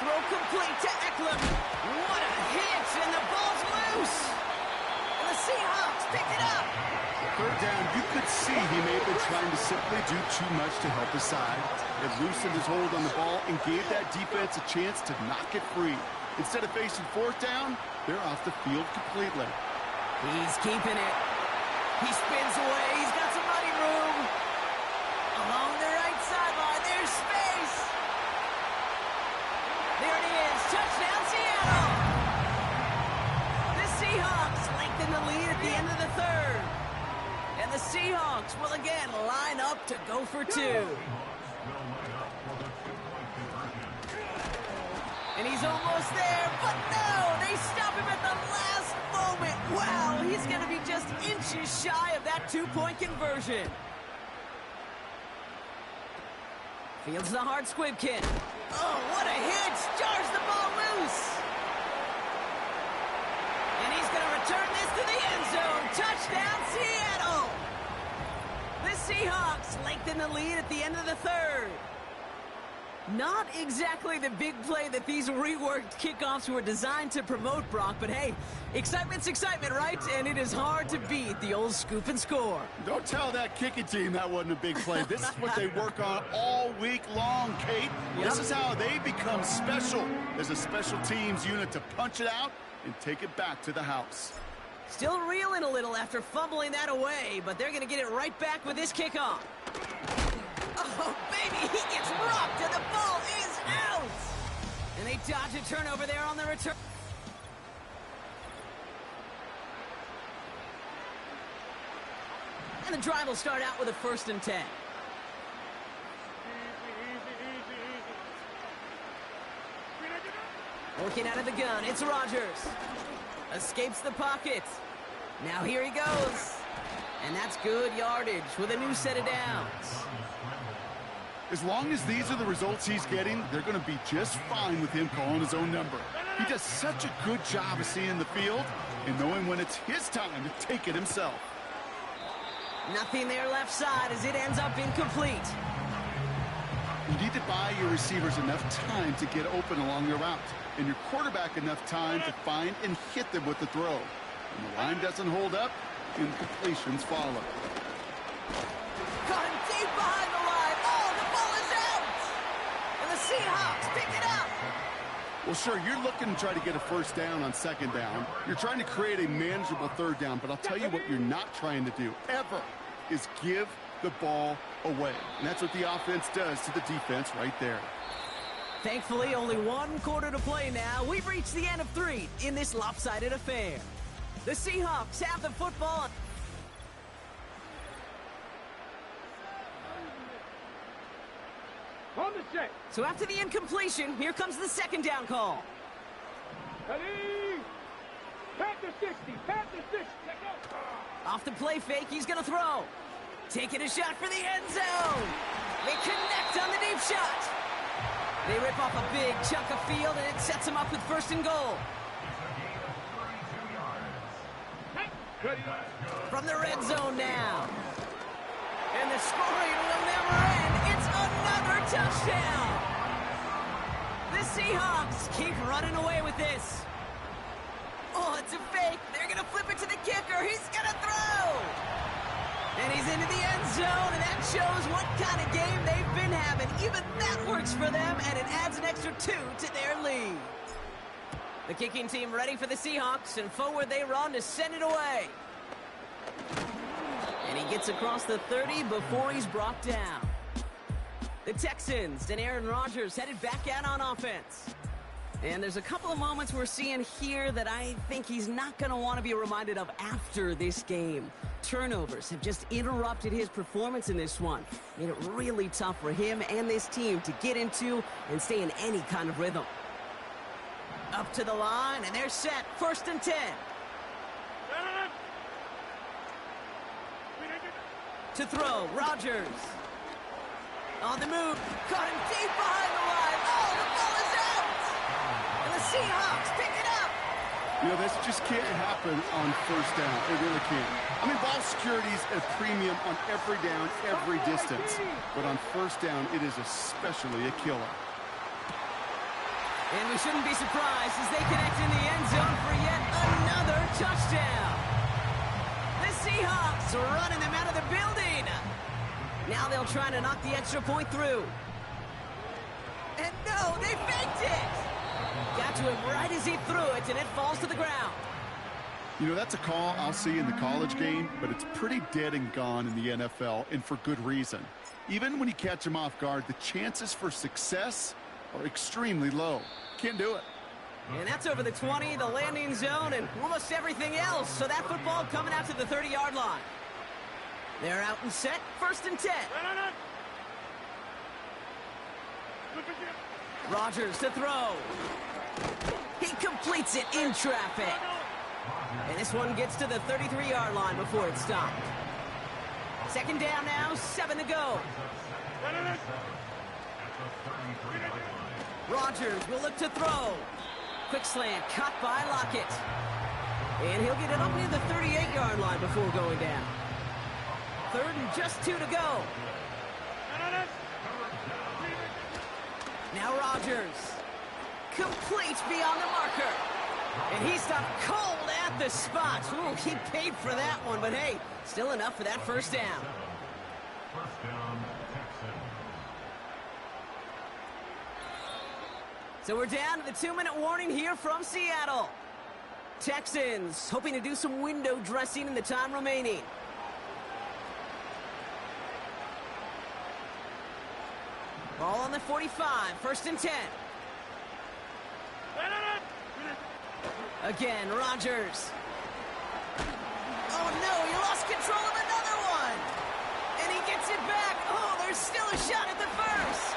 Throw complete to Eckler. What a hit, and the ball's loose. And the Seahawks pick it up. Third down, you could see he may have been trying to simply do too much to help his side. It loosened his hold on the ball and gave that defense a chance to knock it free. Instead of facing fourth down, they're off the field completely. He's keeping it. He spins away. He's got some running room. Along the right sideline, there's space. There it is. Touchdown, Seattle. The Seahawks lengthen the lead at the end of the third. And the Seahawks will again line up to go for two. And he's almost there, but no, they stop him at the last moment. Wow, he's going to be just inches shy of that two-point conversion. Fields the hard squib kick. Oh, what a hit! Jars the ball loose. And he's going to return this to the end zone. Touchdown, Seattle! The Seahawks lengthen the lead at the end of the third. Not exactly the big play that these reworked kickoffs were designed to promote, Brock, but hey, excitement's excitement, right? And it is hard to beat the old scoop and score. Don't tell that kicking team that wasn't a big play. This is what they work on all week long, Kate. Yep. This is how they become special as a special teams unit to punch it out and take it back to the house. Still reeling a little after fumbling that away, but they're going to get it right back with this kickoff. Oh, baby, he gets rocked, and the ball is out! And they dodge a turnover there on the return. And the drive will start out with a 1st and 10. Working out of the gun, it's Rodgers. Escapes the pocket. Now here he goes. And that's good yardage with a new set of downs. As long as these are the results he's getting, they're going to be just fine with him calling his own number. He does such a good job of seeing the field and knowing when it's his time to take it himself. Nothing there left side as it ends up incomplete. You need to buy your receivers enough time to get open along their route, and your quarterback enough time to find and hit them with the throw. When the line doesn't hold up, incompletions follow. Caught him deep behind the line. Oh, the ball is out! And the Seahawks pick it up. Well, sure, you're looking to try to get a 1st down on 2nd down. You're trying to create a manageable 3rd down, but I'll tell you what you're not trying to do, ever, is give the ball away. And that's what the offense does to the defense right there. Thankfully, only 1 quarter to play now. We've reached the end of 3 in this lopsided affair. The Seahawks have the football. On the check. So after the incompletion, here comes the 2nd down call. Ready? Pat the 60. Pat the 60. Off the play fake, he's going to throw. Taking a shot for the end zone. They connect on the deep shot. They rip off a big chunk of field, and it sets them up with 1st and goal. From the red zone now. And the scoring will never end. It's another touchdown. The Seahawks keep running away with this. Oh, it's a fake. They're going to flip it to the kicker. He's going to throw. And he's into the end zone, and that shows what kind of game they've been having. Even that works for them, and it adds an extra 2 to their lead. The kicking team ready for the Seahawks, and forward they run to send it away. And he gets across the 30 before he's brought down. The Texans and Aaron Rodgers headed back out on offense. And there's a couple of moments we're seeing here that I think he's not going to want to be reminded of after this game. Turnovers have just interrupted his performance in this one. Made it really tough for him and this team to get into and stay in any kind of rhythm. Up to the line, and they're set. 1st and 10. To throw, Rodgers. On the move, caught him deep behind the line. Oh, the ball is out! And the Seahawks pick it up. You know, this just can't happen on 1st down. It really can't. I mean, ball security is a premium on every down, every distance. But on 1st down, it is especially a killer. And we shouldn't be surprised as they connect in the end zone for yet another touchdown. The Seahawks are running them out of the building. Now they'll try to knock the extra point through. And no, they faked it. Got to him right as he threw it, and it falls to the ground. You know, that's a call I'll see in the college game, but it's pretty dead and gone in the NFL, and for good reason. Even when you catch him off guard, the chances for success are extremely low. Can't do it. And that's over the 20, the landing zone, and almost everything else. So that football coming out to the 30-yard line. They're out and set, 1st and 10. Rodgers to throw. He completes it in traffic. And this one gets to the 33-yard line before it's stopped. 2nd down now, 7 to go. Rodgers will look to throw. Quick slant, caught by Lockett. And he'll get it up near the 38-yard line before going down. 3rd and just 2 to go. Now Rodgers. Complete beyond the marker. And he stopped cold at the spot. Ooh, he paid for that one, but hey, still enough for that 1st down. So we're down to the 2-minute warning here from Seattle. Texans hoping to do some window dressing in the time remaining. Ball on the 45, 1st and 10. Again, Rodgers. Oh no, he lost control of another one. And he gets it back. Oh, there's still a shot at the 1st.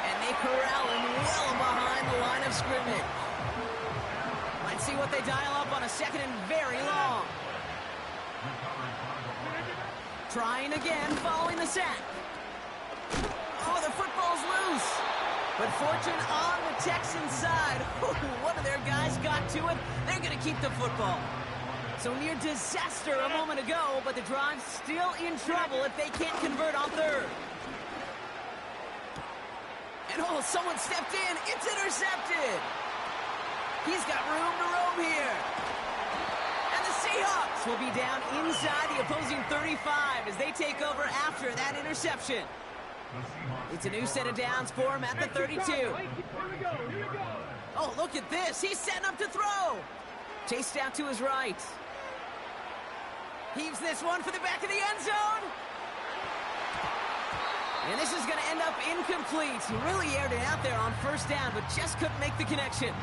And they corral him well behind the line of scrimmage. Let's see what they dial up on a 2nd and very long. Trying again, following the sack. Oh, the football's loose. But fortune on the Texans side. One of their guys got to it. They're going to keep the football. So near disaster a moment ago, but the drive's still in trouble if they can't convert on 3rd. And oh, someone stepped in. It's intercepted. He's got room to roam here. And the Seahawks will be down inside the opposing 35 as they take over after that interception. It's a new set of downs for him at the 32. Oh, look at this. He's setting up to throw. Chased out to his right. Heaves this one for the back of the end zone. And this is going to end up incomplete. He really aired it out there on 1st down, but just couldn't make the connection.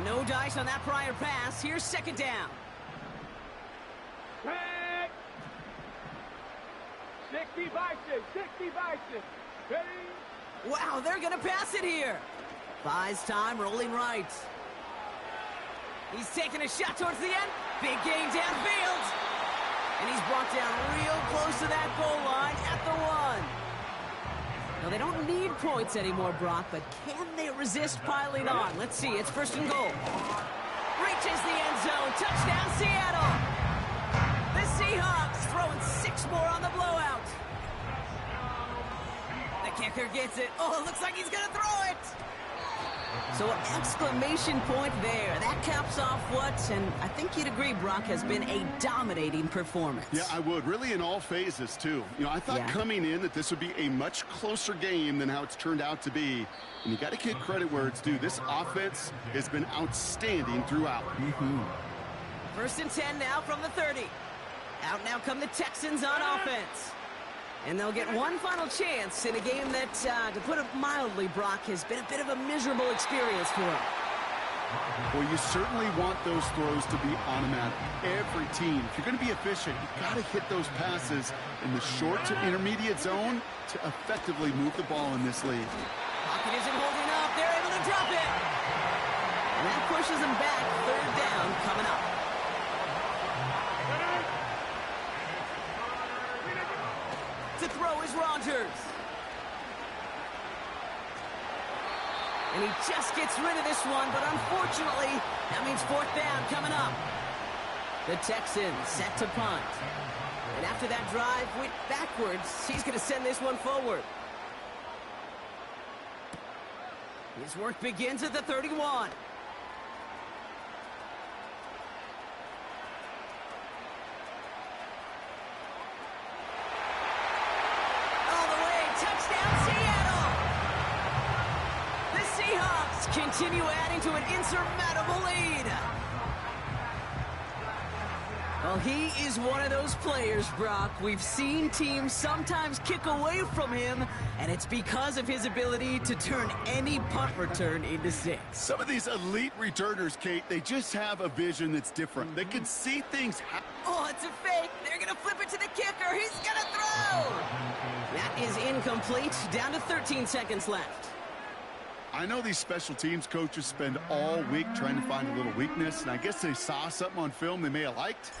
No dice on that prior pass. Here's 2nd down. 60 by 6, 60 by 6. Ready? Wow, they're going to pass it here. Buys time, rolling right. He's taking a shot towards the end. Big gain downfield. And he's brought down real close to that goal line at the 1. Now, they don't need points anymore, Brock, but can they resist piling on? Let's see. It's 1st and goal. Reaches the end zone. Touchdown, Seattle. The Seahawks throwing 6 more on the blowout. The kicker gets it. Oh, it looks like he's going to throw it. So an exclamation point there. That caps off what, and I think you'd agree, Brock, has been a dominating performance. Yeah, I would. Really in all phases, too. You know, I thought coming in that this would be a much closer game than how it's turned out to be. And you got to give credit where it's due. This offense has been outstanding throughout. 1st and 10 now from the 30. Out now come the Texans on offense. And they'll get one final chance in a game that, to put it mildly, Brock, has been a bit of a miserable experience for them. Well, you certainly want those throws to be automatic. Every team, if you're going to be efficient, you've got to hit those passes in the short to intermediate zone to effectively move the ball in this league. Pocket isn't holding up. They're able to drop it. And that pushes them back. 3rd down coming up. To throw is Rodgers. And he just gets rid of this one, but unfortunately, that means 4th down coming up. The Texans set to punt. And after that drive went backwards, he's going to send this one forward. His work begins at the 31. Continue adding to an insurmountable lead. Well, he is one of those players, Brock. We've seen teams sometimes kick away from him, and it's because of his ability to turn any punt return into 6. Some of these elite returners, Kate, they just have a vision that's different. They can see things happen. Oh, it's a fake. They're going to flip it to the kicker. He's going to throw. That is incomplete. Down to 13 seconds left. I know these special teams coaches spend all week trying to find a little weakness, and I guess they saw something on film they may have liked.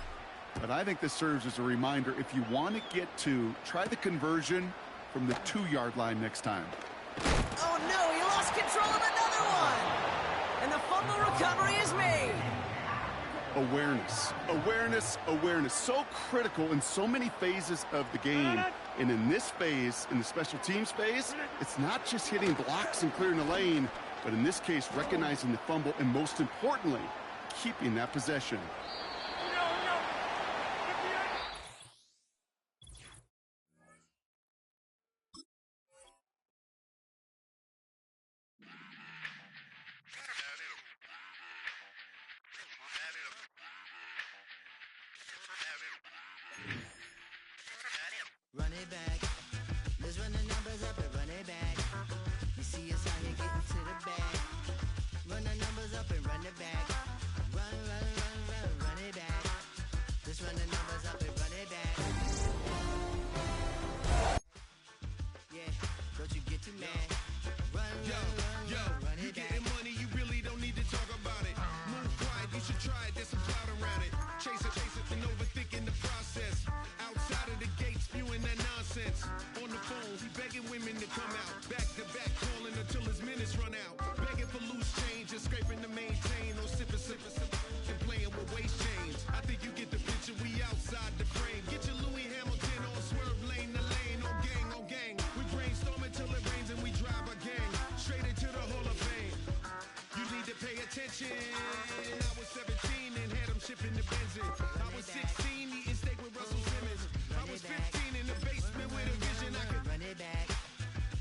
But I think this serves as a reminder, if you want to get 2, try the conversion from the 2-yard line next time. Oh, no, he lost control of another one. And the fumble recovery is made. Awareness, awareness, awareness. So critical in so many phases of the game. And in this phase, in the special teams phase, it's not just hitting blocks and clearing the lane, but in this case, recognizing the fumble and, most importantly, keeping that possession. Run it back. Let's run the numbers up and run it back. You see us out here getting to the bag. Run the numbers up and run it back. Run, run, run, run, run it back. Let's run the numbers up and run it back. Yeah, don't you get too mad. Run, run, run, run, run it back. You getting money, you really don't need to talk about it. Move quiet, you should try it, there's some clout around it. Chase it, and overthinking the process. Outside of the gates, spewing that nonsense. On the phone, he begging women to come out. Back to back, calling until his minutes run out. Begging for loose change and scraping to maintain. No sipping, and playing with waist chains. I think you get the picture, we outside the frame. Get your Louis Hamilton on swerve lane to lane. On gang, on gang. We brainstorm until it rains and we drive our gang straight into the Hall of Fame. You need to pay attention. I was 17 and had them shipping the Benzin. I was 16 eating steak with Russell Simmons. I was 15 in the basement with a vision. I could run it back.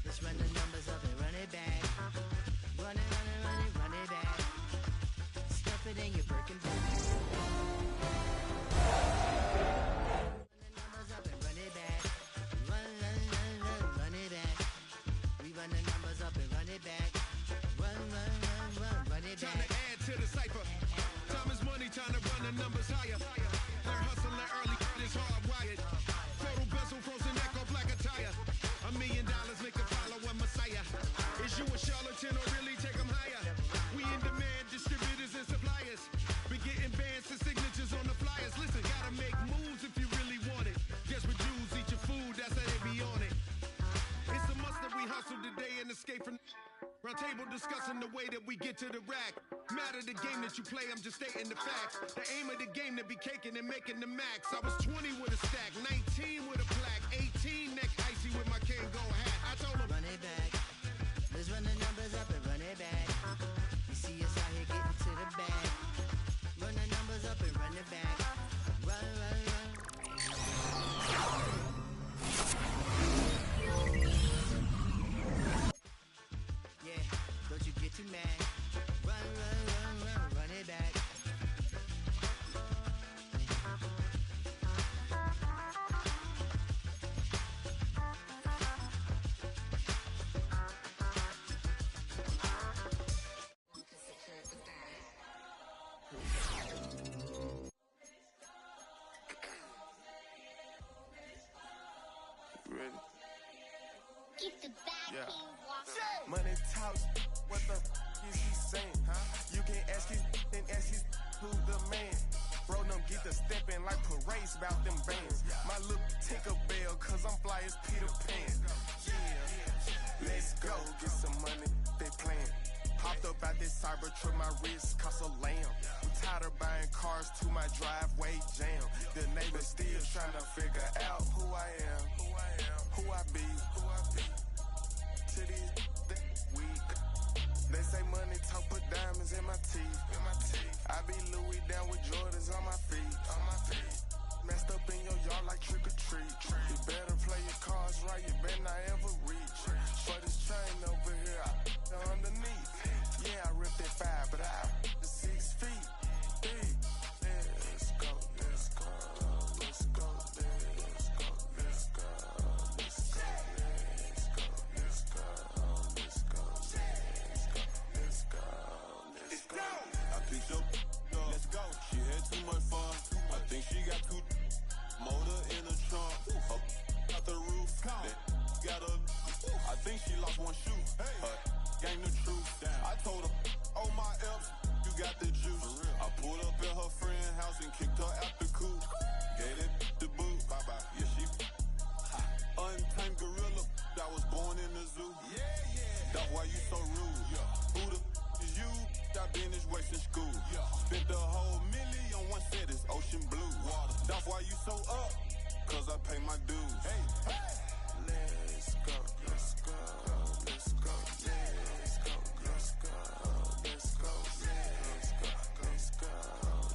Let's run the numbers up and run it back. Run it, run it, run it, run it back. Stuff it in your Birkin bag. Run the numbers up and run it back. Run, run, run, run, run it back. We run the numbers up and run it back. Run, run, run, run, run it back. trying to add to the cipher. Time is money, trying to run the numbers higher. Learn hustling early, it's hardwired. Total bezel, frozen neck or black attire. $1 million make a follow a messiah. Is you a charlatan or really take them higher? We in demand, distributors and suppliers. Be getting bands and signatures on the flyers. Listen, gotta make moves if you really want it. Desperate Jews eat your food, that's how they be on it. It's a must that we hustle today and escape from round table discussing the way that we get to the rack. Matter the game that you play, I'm just stating the facts. The aim of the game to be caking and making the max. I was 20 with a stack, 19 with a plaque, 18 neck icy with my Kango hat. I told him run it back. Let's run the numbers up and run it back. You see us out here getting to the bag. Run the numbers up and run it back. Run, run, run. Yeah, don't you get too mad. Run, run, run, run, run it back. Ready? Keep the back Yeah. Money talks, what the is he saying? Huh? You can't ask his and ask his who's the man. Bro, them get the stepping like parades about them bands. My little Tinkerbell, cause I'm fly as Peter Pan. Yeah, let's go, get some money, they playing. Hopped up out this Cybertruck, my wrist cost a lamb. I'm tired of buying cars to my driveway jam. The neighbors still trying to figure out who I am, who I be. To these weak like money talk, put diamonds in my teeth. I be Louis down with Jordans on my feet. Messed up in your yard like trick or treat. You better play your cards right, you better not ever reach. For this chain over here, I underneath. Yeah, I ripped that 5, but I the 6 feet. Hey, let's go, let's go, let's go, let's go, let's go, let's go, let's go, let's go, let's go, let's go, let's go. I picked up, let's go. She had too much fun. I think she got too motor in the trunk. Up out the roof. Got a. I think she lost one shoe. Gang the truth. I told her, oh my F's, you got the juice. I pulled up at her friend's house and kicked her out the coop. Gave it the boot. Bye bye. Yeah, she. Untamed gorilla that was born in the zoo. That's why you so rude. Who the is you? I been this way since school. Spent the whole million on one set, it's ocean blue. That's why you so up, cause I pay my dues. Let's go, let's go, let's go, let's go, let's go, let's go, let's go,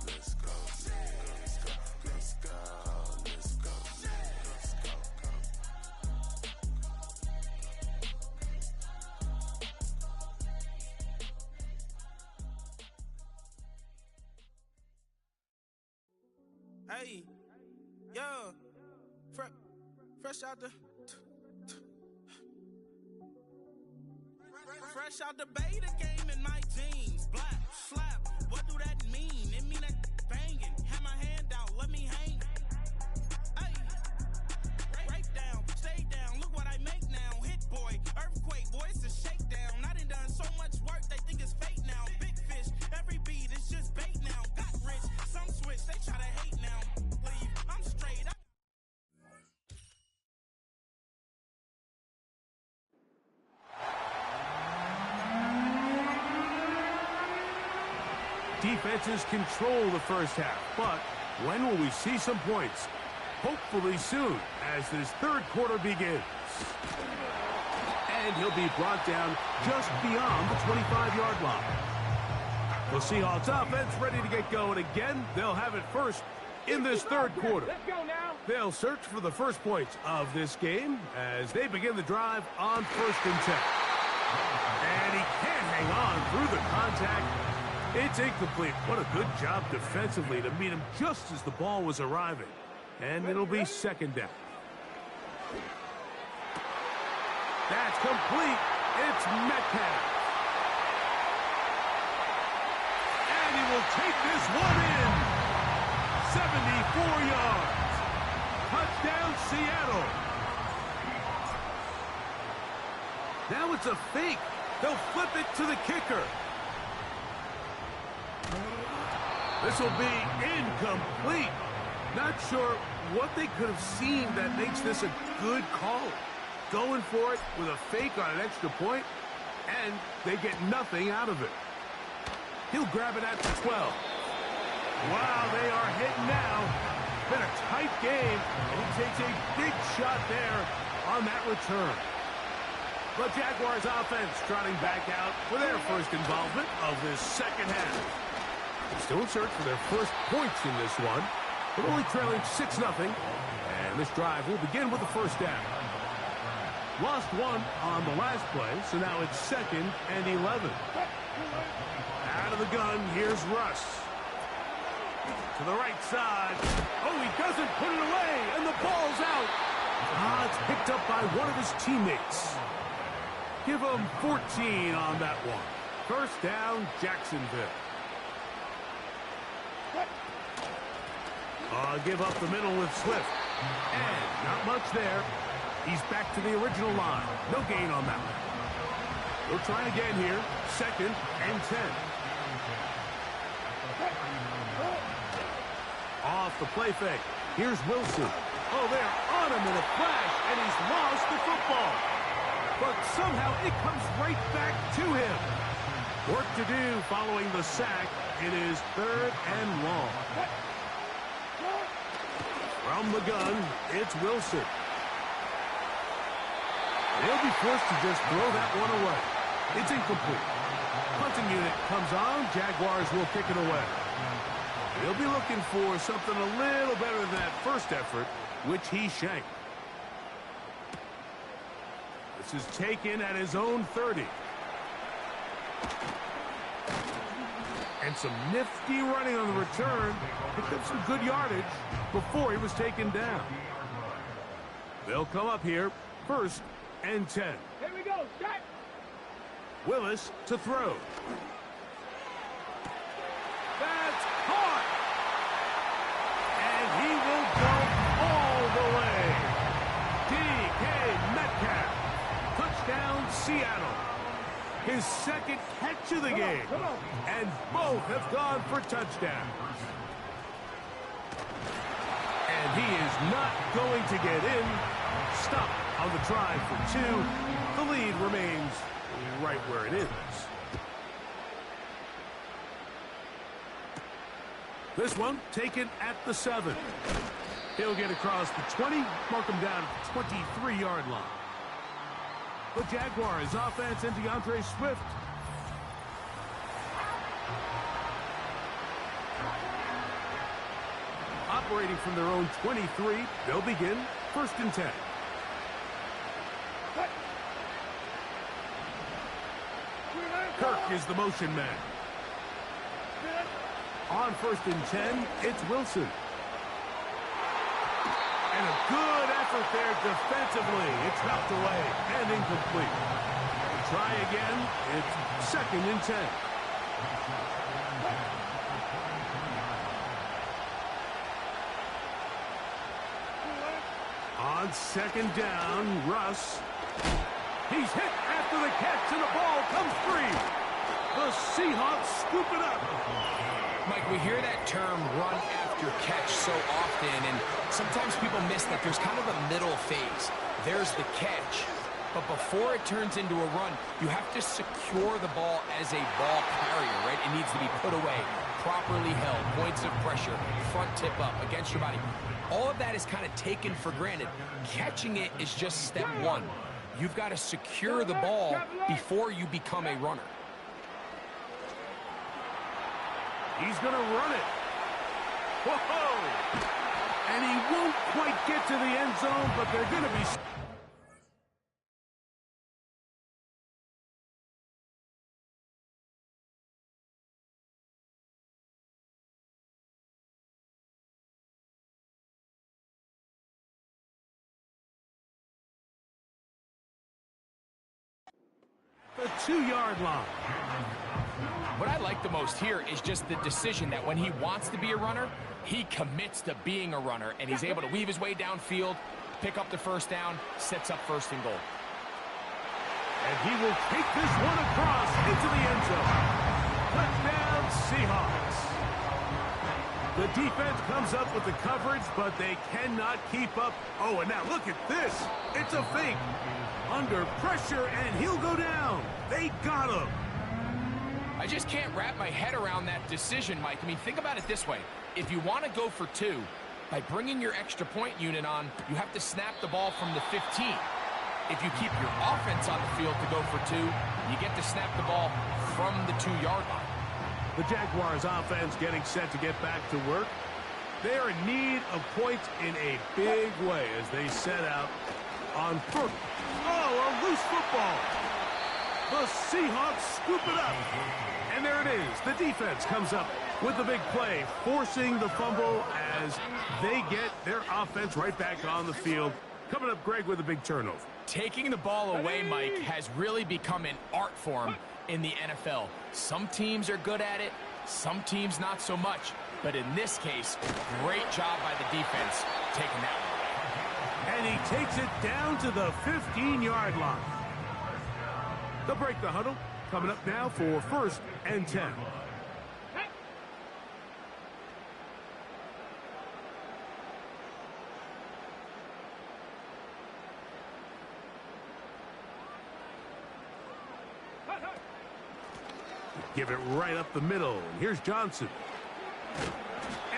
let's go, let's go, let's go, let's go, let's go, let's go. Hey, yo, fresh out the fresh out the beta game in my jeans. Black slap, what do that mean? It mean that banging. Have my hand out, let me hang. Hey, break down, stay down. Look what I make now. Hit boy, earthquake, boy, it's a shakedown. I done done so much work, they think it's fake now. Big fish, every beat is just bait now. Got rich, some switch, they try to hate now. Leave, I'm straight up. Defenses control the first half, but when will we see some points? Hopefully soon, as this third quarter begins. And he'll be brought down just beyond the 25-yard line. The Seahawks offense ready to get going again. They'll have it first in this third quarter. Let's go now. They'll search for the first points of this game as they begin the drive on 1st and 10. And he can't hang on through the contact. It's incomplete. What a good job defensively to meet him just as the ball was arriving. And it'll be 2nd down. That's complete. It's Metcalf. And he will take this one in. 74 yards. Touchdown, Seattle. Now it's a fake. They'll flip it to the kicker. This will be incomplete. Not sure what they could have seen that makes this a good call. Going for it with a fake on an extra point, and they get nothing out of it. He'll grab it at the 12. Wow, they are hitting now. Been a tight game, and he takes a big shot there on that return. The Jaguars offense trotting back out for their first involvement of this second half. Still in search for their first points in this one, but only trailing 6-0. And this drive will begin with the first down. Lost one on the last play, so now it's 2nd and 11. Out of the gun, here's Russ. To the right side. Oh, he doesn't put it away, and the ball's out. It's picked up by one of his teammates. Give him 14 on that one. First down, Jacksonville. Give up the middle with Swift. And not much there. He's back to the original line. No gain on that one. We'll try again here. 2nd and 10. Off the play fake. Here's Wilson. Oh, they're on him in a flash, and he's lost the football. But somehow it comes right back to him. Work to do following the sack. It is 3rd and long. From the gun, it's Wilson. They'll be forced to just throw that one away. It's incomplete. punting unit comes on. Jaguars will kick it away. He'll be looking for something a little better than that first effort, which he shanked. This is taken at his own 30. And some nifty running on the return. Picked up some good yardage before he was taken down. They'll come up here, 1st and 10. Here we go, set. Willis to throw. That's caught. And he will go all the way. D.K. Metcalf. Touchdown, Seattle. His 2nd catch of the game. And both have gone for touchdowns. And he is not going to get in. Stop on the try for 2. The lead remains right where it is. This one taken at the 7. He'll get across the 20, mark him down at the 23-yard line. The Jaguars offense and DeAndre Swift. Operating from their own 23, they'll begin 1st and 10. Kirk is the motion man. On 1st and 10, it's Wilson. And a good effort there defensively. It's knocked away and incomplete. Try again. It's 2nd and 10. On 2nd down, Russ. He's hit after the catch, and the ball comes free. The Seahawks scoop it up. Mike, we hear that term run after catch so often, and sometimes people miss that there's kind of a middle phase. There's the catch, but before it turns into a run, you have to secure the ball as a ball carrier, right? It needs to be put away, properly held, points of pressure, front tip up against your body. All of that is kind of taken for granted. Catching it is just step 1. You've got to secure the ball before you become a runner. He's going to run it. Whoa! And he won't quite get to the end zone, but they're going to be... The 2-yard line. What I like the most here is just the decision that when he wants to be a runner, he commits to being a runner, and he's able to weave his way downfield, pick up the 1st down, sets up 1st and goal. And he will take this one across into the end zone. Touchdown, Seahawks. The defense comes up with the coverage, but they cannot keep up. Oh, and now look at this. It's a fake. Under pressure, and he'll go down. They got him. I just can't wrap my head around that decision, Mike. I mean, think about it this way. If you want to go for 2, by bringing your extra point unit on, you have to snap the ball from the 15. If you keep your offense on the field to go for 2, you get to snap the ball from the 2-yard line. The Jaguars offense getting set to get back to work. They are in need of points in a big way as they set out on 1st. Oh, a loose football. The Seahawks scoop it up. And there it is. The defense comes up with the big play, forcing the fumble as they get their offense right back on the field. Coming up, Greg, with a big turnover. Taking the ball away, Mike, has really become an art form in the NFL. Some teams are good at it, some teams not so much. But in this case, great job by the defense taking that one away. And he takes it down to the 15-yard line. They'll break the huddle. Coming up now for 1st and 10. Give it right up the middle. And here's Johnson.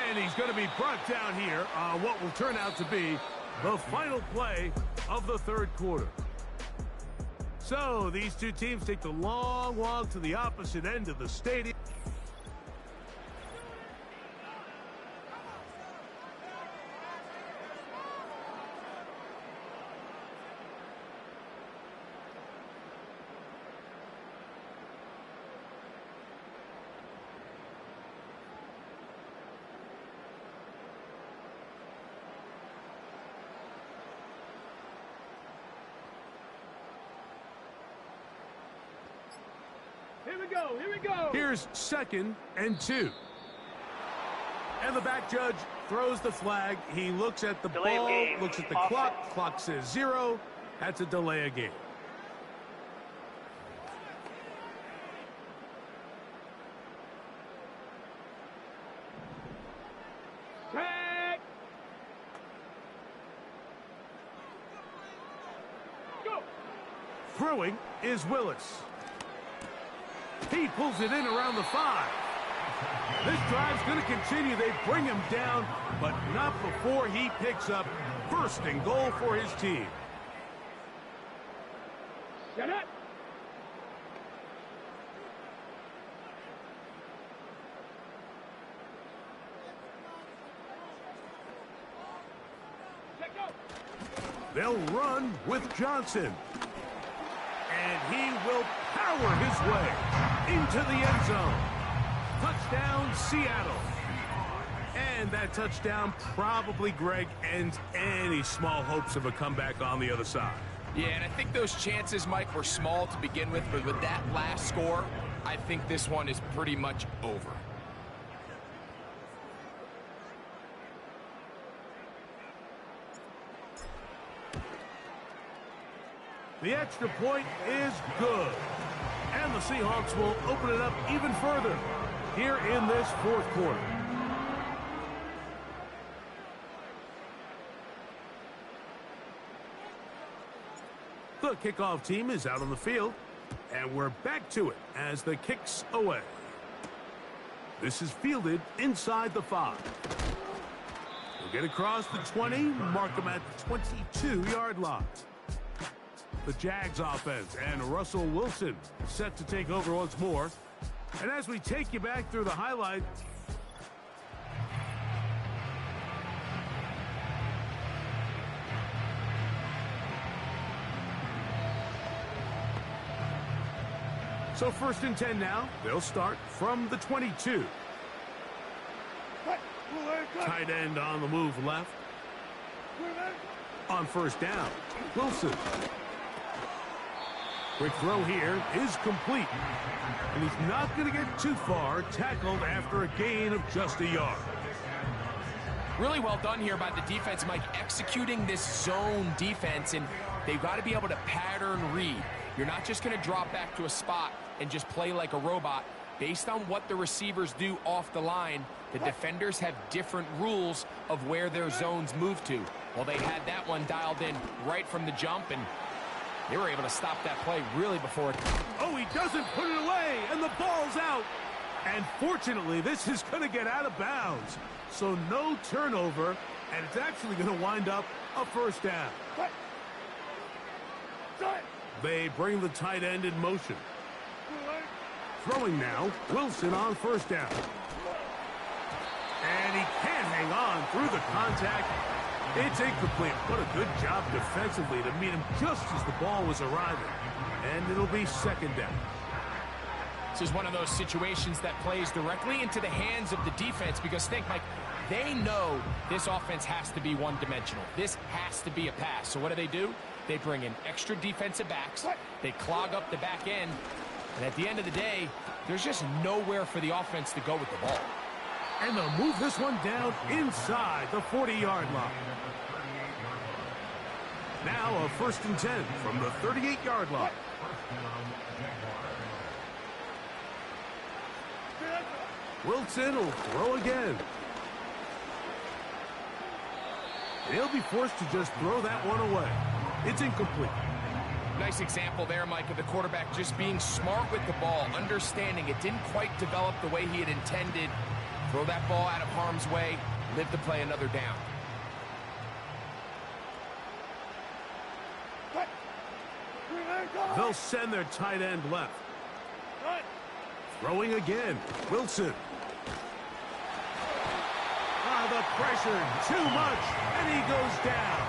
And he's going to be brought down here on what will turn out to be the final play of the 3rd quarter. So these two teams take the long walk to the opposite end of the stadium. Here we go. Here's 2nd and 2. And the back judge throws the flag. He looks at the Delay of ball, game. looks at the Offense. clock. Clock says 0. That's a delay of game. Tag. Go. Throwing is Willis. He pulls it in around the 5. This drive's going to continue. They bring him down, but not before he picks up 1st and goal for his team. Get it. They'll run with Johnson. And he will power his way into the end zone. Touchdown, Seattle. And that touchdown probably, Greg, ends any small hopes of a comeback on the other side. Yeah, and I think those chances, Mike, were small to begin with, but with that last score, I think this one is pretty much over. The extra point is good. And the Seahawks will open it up even further here in this 4th quarter. The kickoff team is out on the field, and we're back to it as the kick's away. This is fielded inside the 5. We'll get across the 20, mark them at the 22-yard line. The Jags offense and Russell Wilson set to take over once more. And as we take you back through the highlight, so 1st and 10 now. They'll start from the 22. Tight end on the move left. On 1st down, Wilson. Quick throw here is complete. And he's not going to get too far, tackled after a gain of just a yard. Really well done here by the defense, Mike, executing this zone defense, and they've got to be able to pattern read. You're not just going to drop back to a spot and just play like a robot. Based on what the receivers do off the line, the defenders have different rules of where their zones move to. Well, they had that one dialed in right from the jump, and they were able to stop that play really before it. Oh, he doesn't put it away, and the ball's out. And fortunately, this is going to get out of bounds. So no turnover, and it's actually going to wind up a 1st down. They bring the tight end in motion. Throwing now, Wilson on 1st down. And he can't hang on through the contact. It's incomplete. What a good job defensively to meet him just as the ball was arriving. And it'll be 2nd down. This is one of those situations that plays directly into the hands of the defense because, think, Mike, they know this offense has to be one-dimensional. This has to be a pass. So what do? They bring in extra defensive backs. They clog up the back end. And at the end of the day, there's just nowhere for the offense to go with the ball. And they'll move this one down inside the 40-yard line. Now a 1st and 10 from the 38-yard line. Wilson will throw again. And he'll be forced to just throw that one away. It's incomplete. Nice example there, Mike, of the quarterback just being smart with the ball, understanding it didn't quite develop the way he had intended. Throw that ball out of harm's way, live to play another down. They'll send their tight end left. Throwing again. Wilson. The pressure, too much, and he goes down.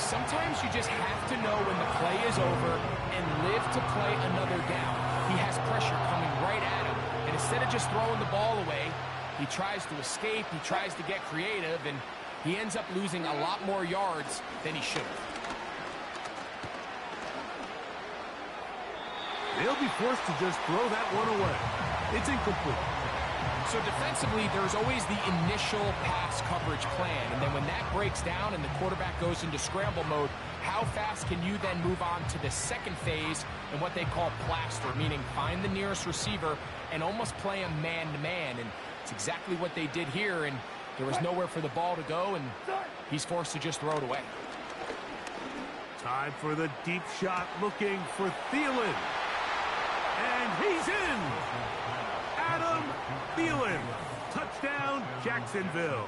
Sometimes you just have to know when the play is over and live to play another down. He has pressure coming right at him, and instead of just throwing the ball away, he tries to escape, he tries to get creative, and he ends up losing a lot more yards than he should have. They'll be forced to just throw that one away. It's incomplete. So defensively, there's always the initial pass coverage plan, and then when that breaks down and the quarterback goes into scramble mode, how fast can you then move on to the second phase and what they call plaster, meaning find the nearest receiver and almost play him man-to-man, and it's exactly what they did here, and there was nowhere for the ball to go, and he's forced to just throw it away. Time for the deep shot, looking for Thielen. And he's in! Adam Thielen. Touchdown, Jacksonville.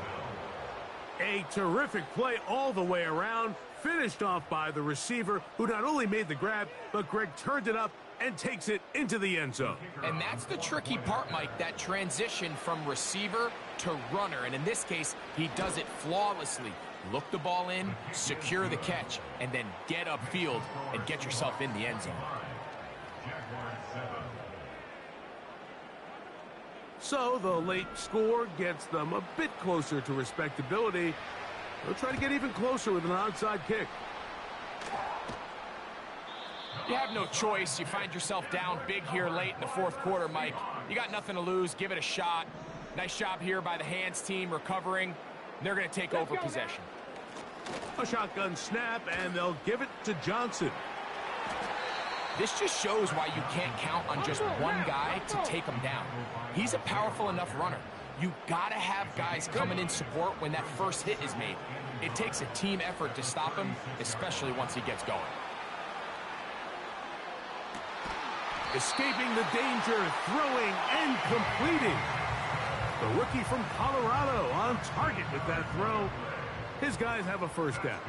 A terrific play all the way around, finished off by the receiver, who not only made the grab, but Greg turned it up and takes it into the end zone. And that's the tricky part, Mike, that transition from receiver to runner. And in this case, he does it flawlessly. Look the ball in, secure the catch, and then get upfield and get yourself in the end zone. So the late score gets them a bit closer to respectability. They'll try to get even closer with an onside kick. You have no choice. You find yourself down big here late in the fourth quarter, Mike. You got nothing to lose. Give it a shot. Nice job here by the hands team recovering. They're going to take over possession. A shotgun snap, and they'll give it to Johnson. This just shows why you can't count on just one guy to take him down. He's a powerful enough runner. You gotta have guys coming in support when that first hit is made. It takes a team effort to stop him, especially once he gets going. Escaping the danger, throwing and completing. The rookie from Colorado on target with that throw. His guys have a first down.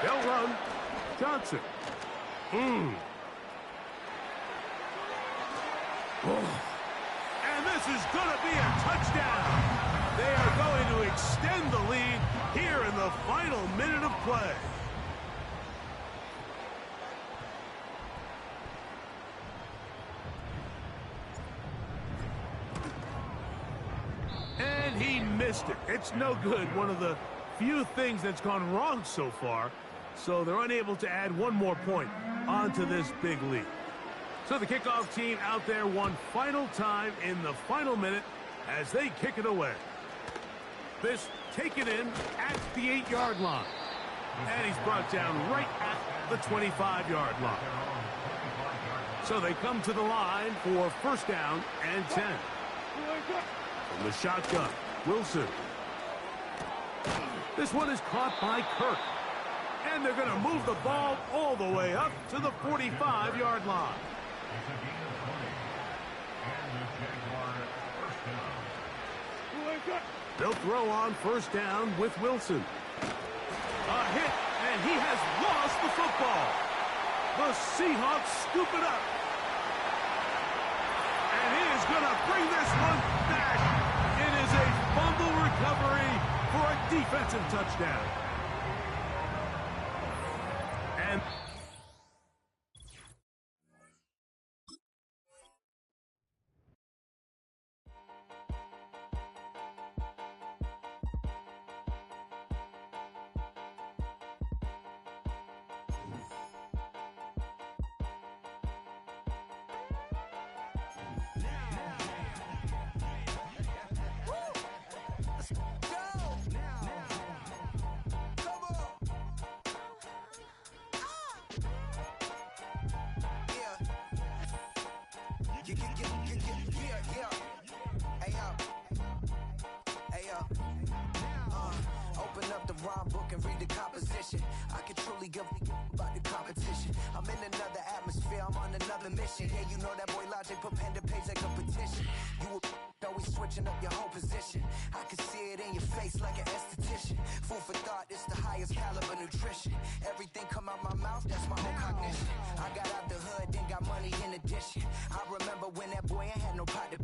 They'll run. Johnson. And this is going to be a touchdown. They are going to extend the lead here in the final minute of play. And he missed it. It's no good. One of the few things that's gone wrong so far. So they're unable to add one more point onto this big lead. So the kickoff team out there one final time in the final minute as they kick it away. This taken in at the 8-yard line. And he's brought down right at the 25-yard line. So they come to the line for first down and 10. From the shotgun, Wilson. This one is caught by Kirk. And they're going to move the ball all the way up to the 45-yard line. They'll throw on first down with Wilson. A hit, and he has lost the football. The Seahawks scoop it up. And he is going to bring this one back. It is a fumble recovery for a defensive touchdown. And open up the rhyme book and read the composition. I can truly give about the competition. I'm in another atmosphere, I'm on another mission. Yeah, you know that boy Logic put pen to page like a petition. You always switching up your whole position. I can see it in your face like an esthetician. Food for thought, it's the highest caliber nutrition. Everything come out my mouth, that's my own cognition. I got out the hood, then got money in addition. I remember when that boy ain't had no pot to.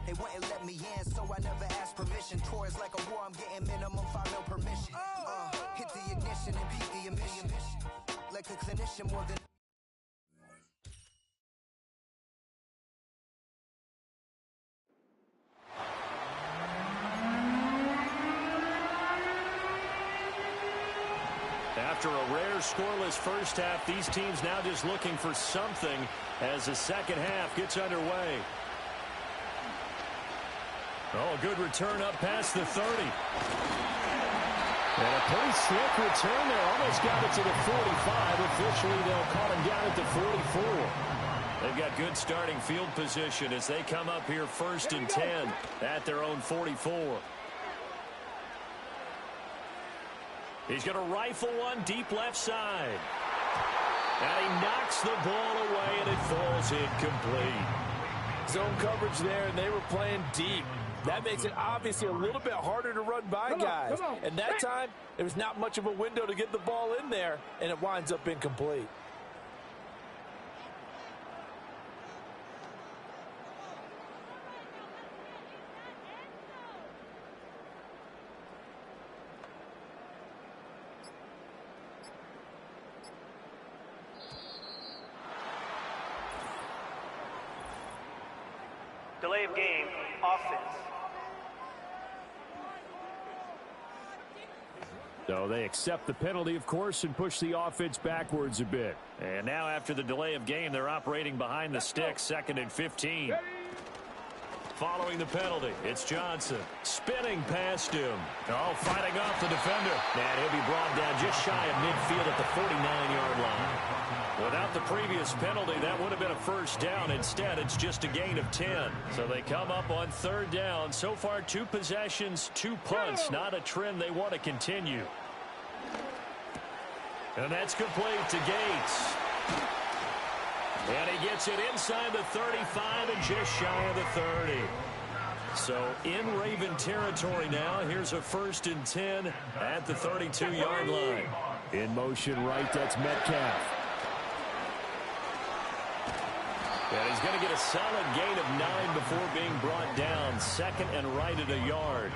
They wouldn't let me in, so I never asked permission. Tours like a war, I'm getting minimum 5 mil permission. Hit the ignition and beat the emission. Like a clinician more than. After a rare scoreless first half, these teams now just looking for something as the second half gets underway. Oh, a good return up past the 30. And a pretty slick return there. Almost got it to the 45. Officially, they'll call him down at the 44. They've got good starting field position as they come up here 1st and 10 at their own 44. He's going to rifle one deep left side. And he knocks the ball away, and it falls incomplete. Zone coverage there, and they were playing deep. That makes it obviously a little bit harder to run by guys. And that time, there was not much of a window to get the ball in there, and it winds up incomplete. Delay of game, offense. So they accept the penalty, of course, and push the offense backwards a bit. And now after the delay of game, they're operating behind the sticks, 2nd and 15. Following the penalty, it's Johnson. Spinning past him. Oh, fighting off the defender. And he'll be brought down just shy of midfield at the 49-yard line. Without the previous penalty, that would have been a first down. Instead, it's just a gain of 10. So they come up on 3rd down. So far, 2 possessions, 2 punts. Not a trend they want to continue. And that's complete to Gates. And he gets it inside the 35 and just shy of the 30. So in Raven territory now. Here's a 1st and 10 at the 32-yard line. In motion right, that's Metcalf. And he's going to get a solid gain of 9 before being brought down. 2nd and right at a yard.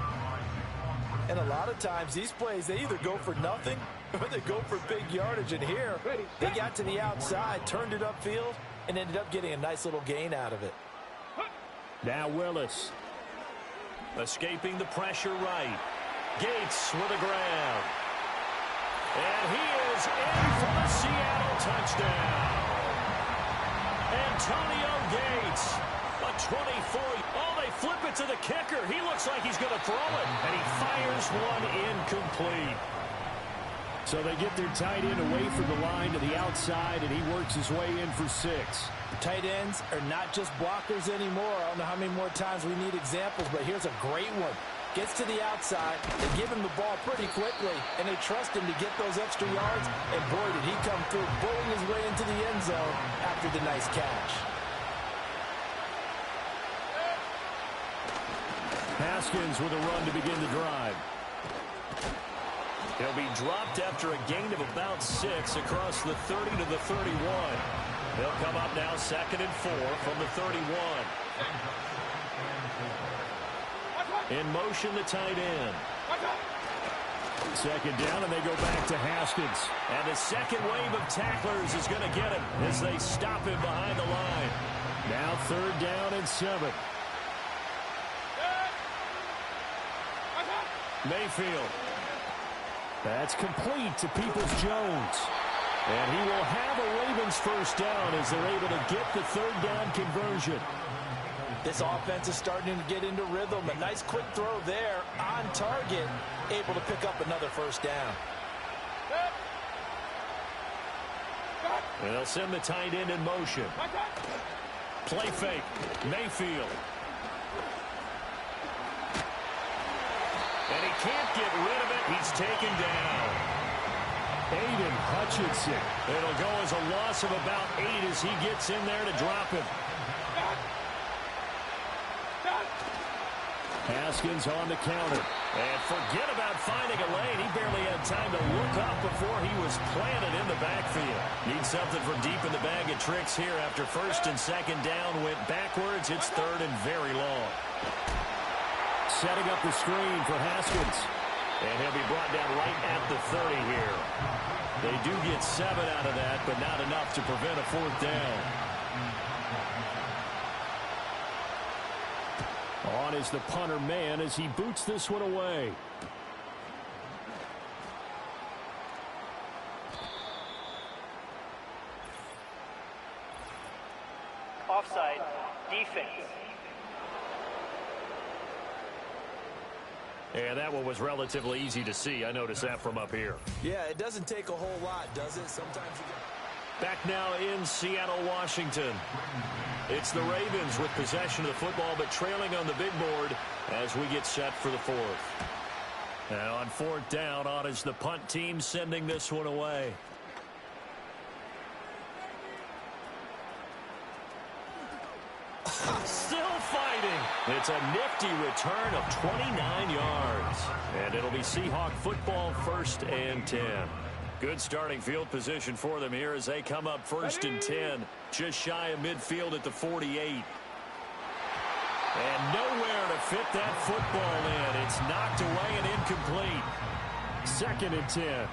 And a lot of times these plays, they either go for nothing or they go for big yardage. And here, they got to the outside, turned it upfield, and ended up getting a nice little gain out of it. Now Willis. Escaping the pressure right. Gates with a grab. And he is in for the Seattle touchdown. Antonio Gates, a 24. Oh, they flip it to the kicker. He looks like he's going to throw it, and he fires one incomplete. So they get their tight end away from the line to the outside, and he works his way in for 6. Tight ends are not just blockers anymore. I don't know how many more times we need examples, but here's a great one. Gets to the outside, they give him the ball pretty quickly, and they trust him to get those extra yards, and boy, did he come through, bulling his way into the end zone after the nice catch. Haskins with a run to begin the drive. He'll be dropped after a gain of about 6 across the 30 to the 31. He'll come up now 2nd and 4 from the 31. In motion, the tight end. 2nd down, and they go back to Haskins. And the second wave of tacklers is going to get him as they stop him behind the line. Now 3rd down and 7. Mayfield. That's complete to Peoples-Jones. And he will have a Ravens first down as they're able to get the 3rd down conversion. This offense is starting to get into rhythm. A nice quick throw there on target, able to pick up another first down. And they'll send the tight end in motion. Play fake. Mayfield. And he can't get rid of it. He's taken down. Aiden Hutchinson. It'll go as a loss of about 8 as he gets in there to drop him. Haskins on the counter. And forget about finding a lane. He barely had time to look up before he was planted in the backfield. Needs something from deep in the bag of tricks here after first and second down went backwards. It's third and very long. Setting up the screen for Haskins. And he'll be brought down right at the 30 here. They do get 7 out of that, but not enough to prevent a fourth down. On is the punter man as he boots this one away. Offside, defense. And that one was relatively easy to see. I noticed that from up here. Yeah, it doesn't take a whole lot, does it? Sometimes you get... Back now in Seattle, Washington. It's the Ravens with possession of the football, but trailing on the big board as we get set for the fourth. And on fourth down, on is the punt team sending this one away. Still fighting. It's a nifty return of 29 yards. And it'll be Seahawk football, 1st and 10. Good starting field position for them here as they come up 1st and 10. Just shy of midfield at the 48. And nowhere to fit that football in. It's knocked away and incomplete. 2nd and 10.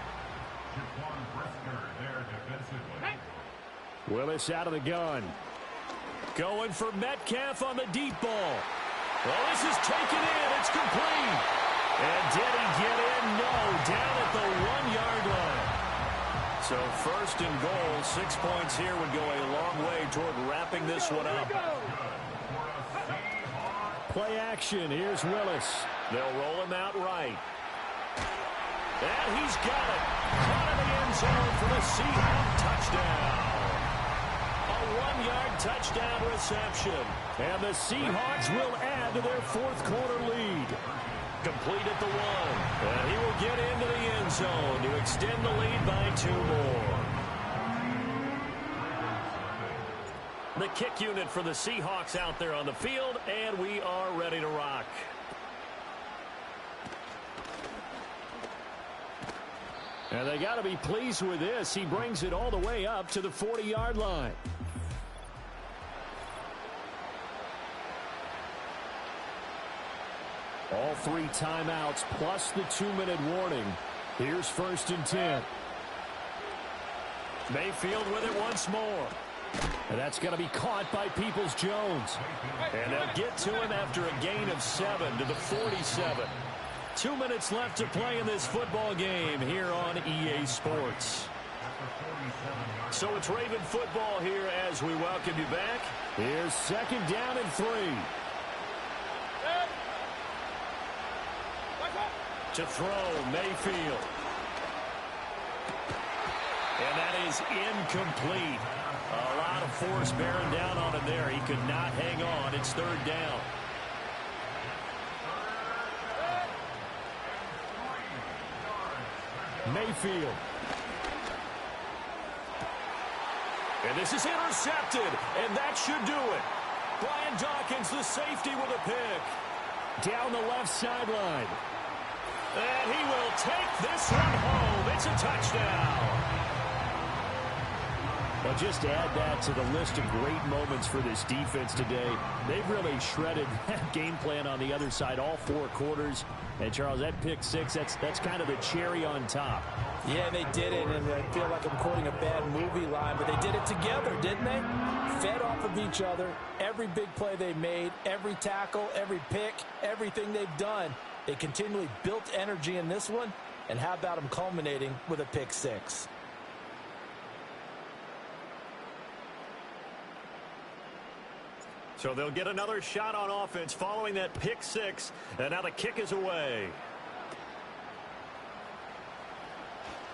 Willis out of the gun. Going for Metcalf on the deep ball. Well, this is taken in. It's complete. And did he get in? No. Down at the 1-yard line. So 1st and goal. 6 points here would go a long way toward wrapping this one up. Play action. Here's Willis. They'll roll him out right. And he's got it. Caught in the end zone for the Seahawks touchdown. A 1-yard touchdown reception. And the Seahawks will add to their 4th quarter lead. Complete at the 1. And he will get into the end zone to extend the lead by 2 more. The kick unit for the Seahawks out there on the field, and we are ready to rock. And they got to be pleased with this. He brings it all the way up to the 40-yard line. All 3 timeouts plus the 2-minute warning. Here's 1st and 10. Mayfield with it once more. And that's going to be caught by Peoples-Jones. And they'll get to him after a gain of 7 to the 47. 2 minutes left to play in this football game here on EA Sports. So it's Raven football here as we welcome you back. Here's 2nd down and 3. To throw, Mayfield. And that is incomplete. A lot of force bearing down on him there. He could not hang on. It's 3rd down. Mayfield. And this is intercepted. And that should do it. Brian Dawkins, the safety, with a pick. Down the left sideline. And he will take this one home. It's a touchdown. Well, just add that to the list of great moments for this defense today. They've really shredded that game plan on the other side all 4 quarters. And, Charles, that pick 6, that's kind of the cherry on top. Yeah, they did it, and I feel like I'm quoting a bad movie line, but they did it together, didn't they? Fed off of each other. Every big play they made, every tackle, every pick, everything they've done. They continually built energy in this one, and how about them culminating with a pick 6? So they'll get another shot on offense following that pick 6, and now the kick is away.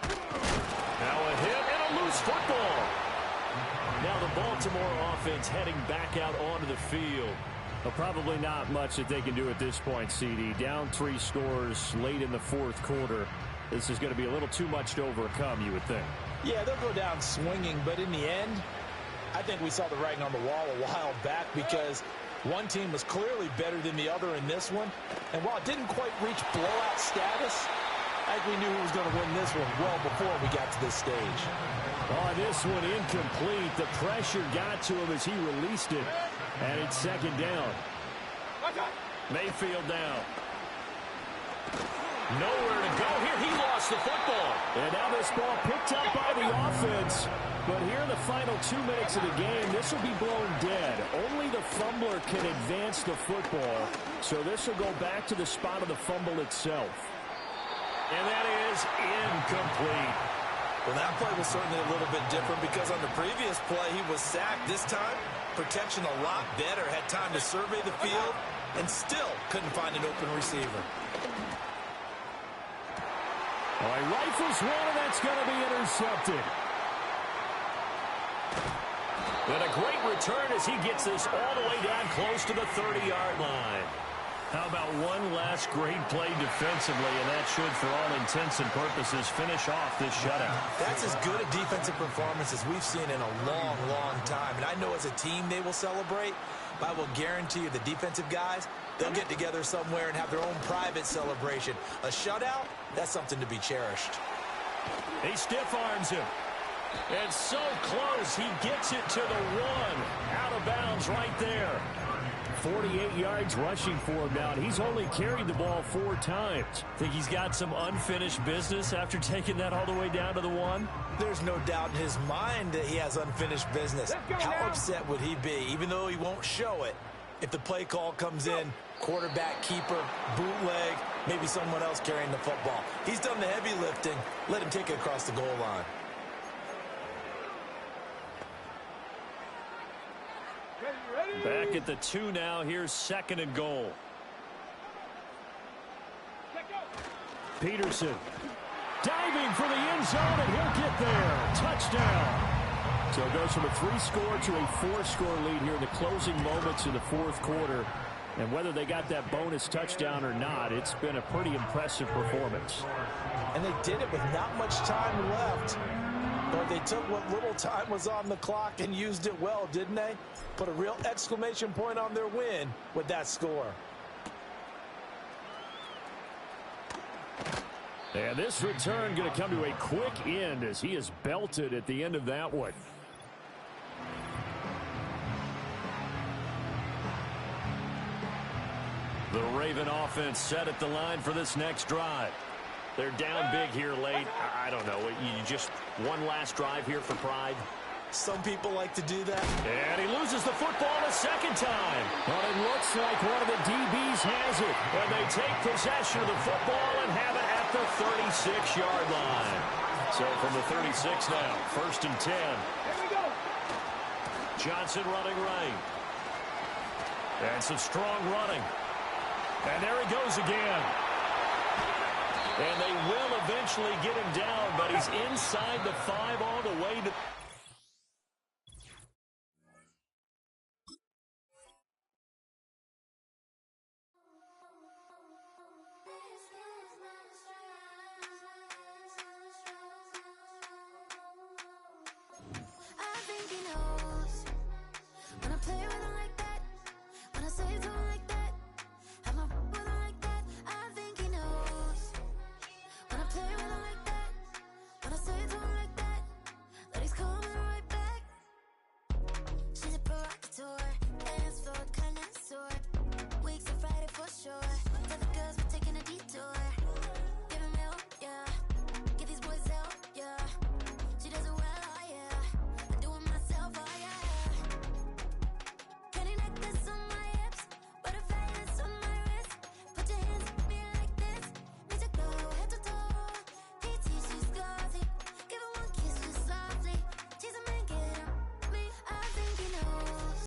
Now a hit and a loose football. Now the Baltimore offense heading back out onto the field. Well, probably not much that they can do at this point, CD. Down 3 scores late in the 4th quarter. This is going to be a little too much to overcome, you would think. Yeah, they'll go down swinging, but in the end, I think we saw the writing on the wall a while back because One team was clearly better than the other in this one. And while it didn't quite reach blowout status, I think we knew who was going to win this one well before we got to this stage. Oh, this one incomplete. The pressure got to him as he released it. And it's second down. Mayfield down. Nowhere to go here. He lost the football. And now this ball picked up by the offense. But here in the final 2 minutes of the game, this will be blown dead. Only the fumbler can advance the football. So this will go back to the spot of the fumble itself. And that is incomplete. Well, that play was certainly a little bit different because on the previous play, he was sacked. This time, protection a lot better. Had time to survey the field and still couldn't find an open receiver. All right, rifles one, and that's going to be intercepted. And a great return as he gets this all the way down close to the 30-yard line. How about one last great play defensively, and that should, for all intents and purposes, finish off this shutout. That's as good a defensive performance as we've seen in a long, long time. And I know as a team they will celebrate, but I will guarantee you the defensive guys, they'll get together somewhere and have their own private celebration. A shutout, that's something to be cherished. He stiff arms him. And so close, he gets it to the one. Out of bounds right there. 48 yards rushing for him now, and he's only carried the ball 4 times. Think he's got some unfinished business after taking that all the way down to the one? There's no doubt in his mind that he has unfinished business. How upset would he be, even though he won't show it, if the play call comes in, quarterback, keeper, bootleg, maybe someone else carrying the football. He's done the heavy lifting. Let him take it across the goal line. Back at the 2 now. Here's 2nd and goal. Peterson diving for the end zone, and he'll get there. Touchdown. So it goes from a 3-score to a 4-score lead here in the closing moments of the 4th quarter. And whether they got that bonus touchdown or not, it's been a pretty impressive performance. And they did it with not much time left. But they took what little time was on the clock and used it well, didn't they? Put a real exclamation point on their win with that score. And this return going to come to a quick end as he is belted at the end of that one. The Raven offense set at the line for this next drive. They're down big here late. I don't know. You just one last drive here for pride. Some people like to do that. And he loses the football a second time. But it looks like one of the DBs has it. And they take possession of the football and have it at the 36-yard line. So from the 36 now, 1st and 10. Here we go. Johnson running right. And some strong running. And there he goes again. And they will eventually get him down, but he's inside the 5 all the way to...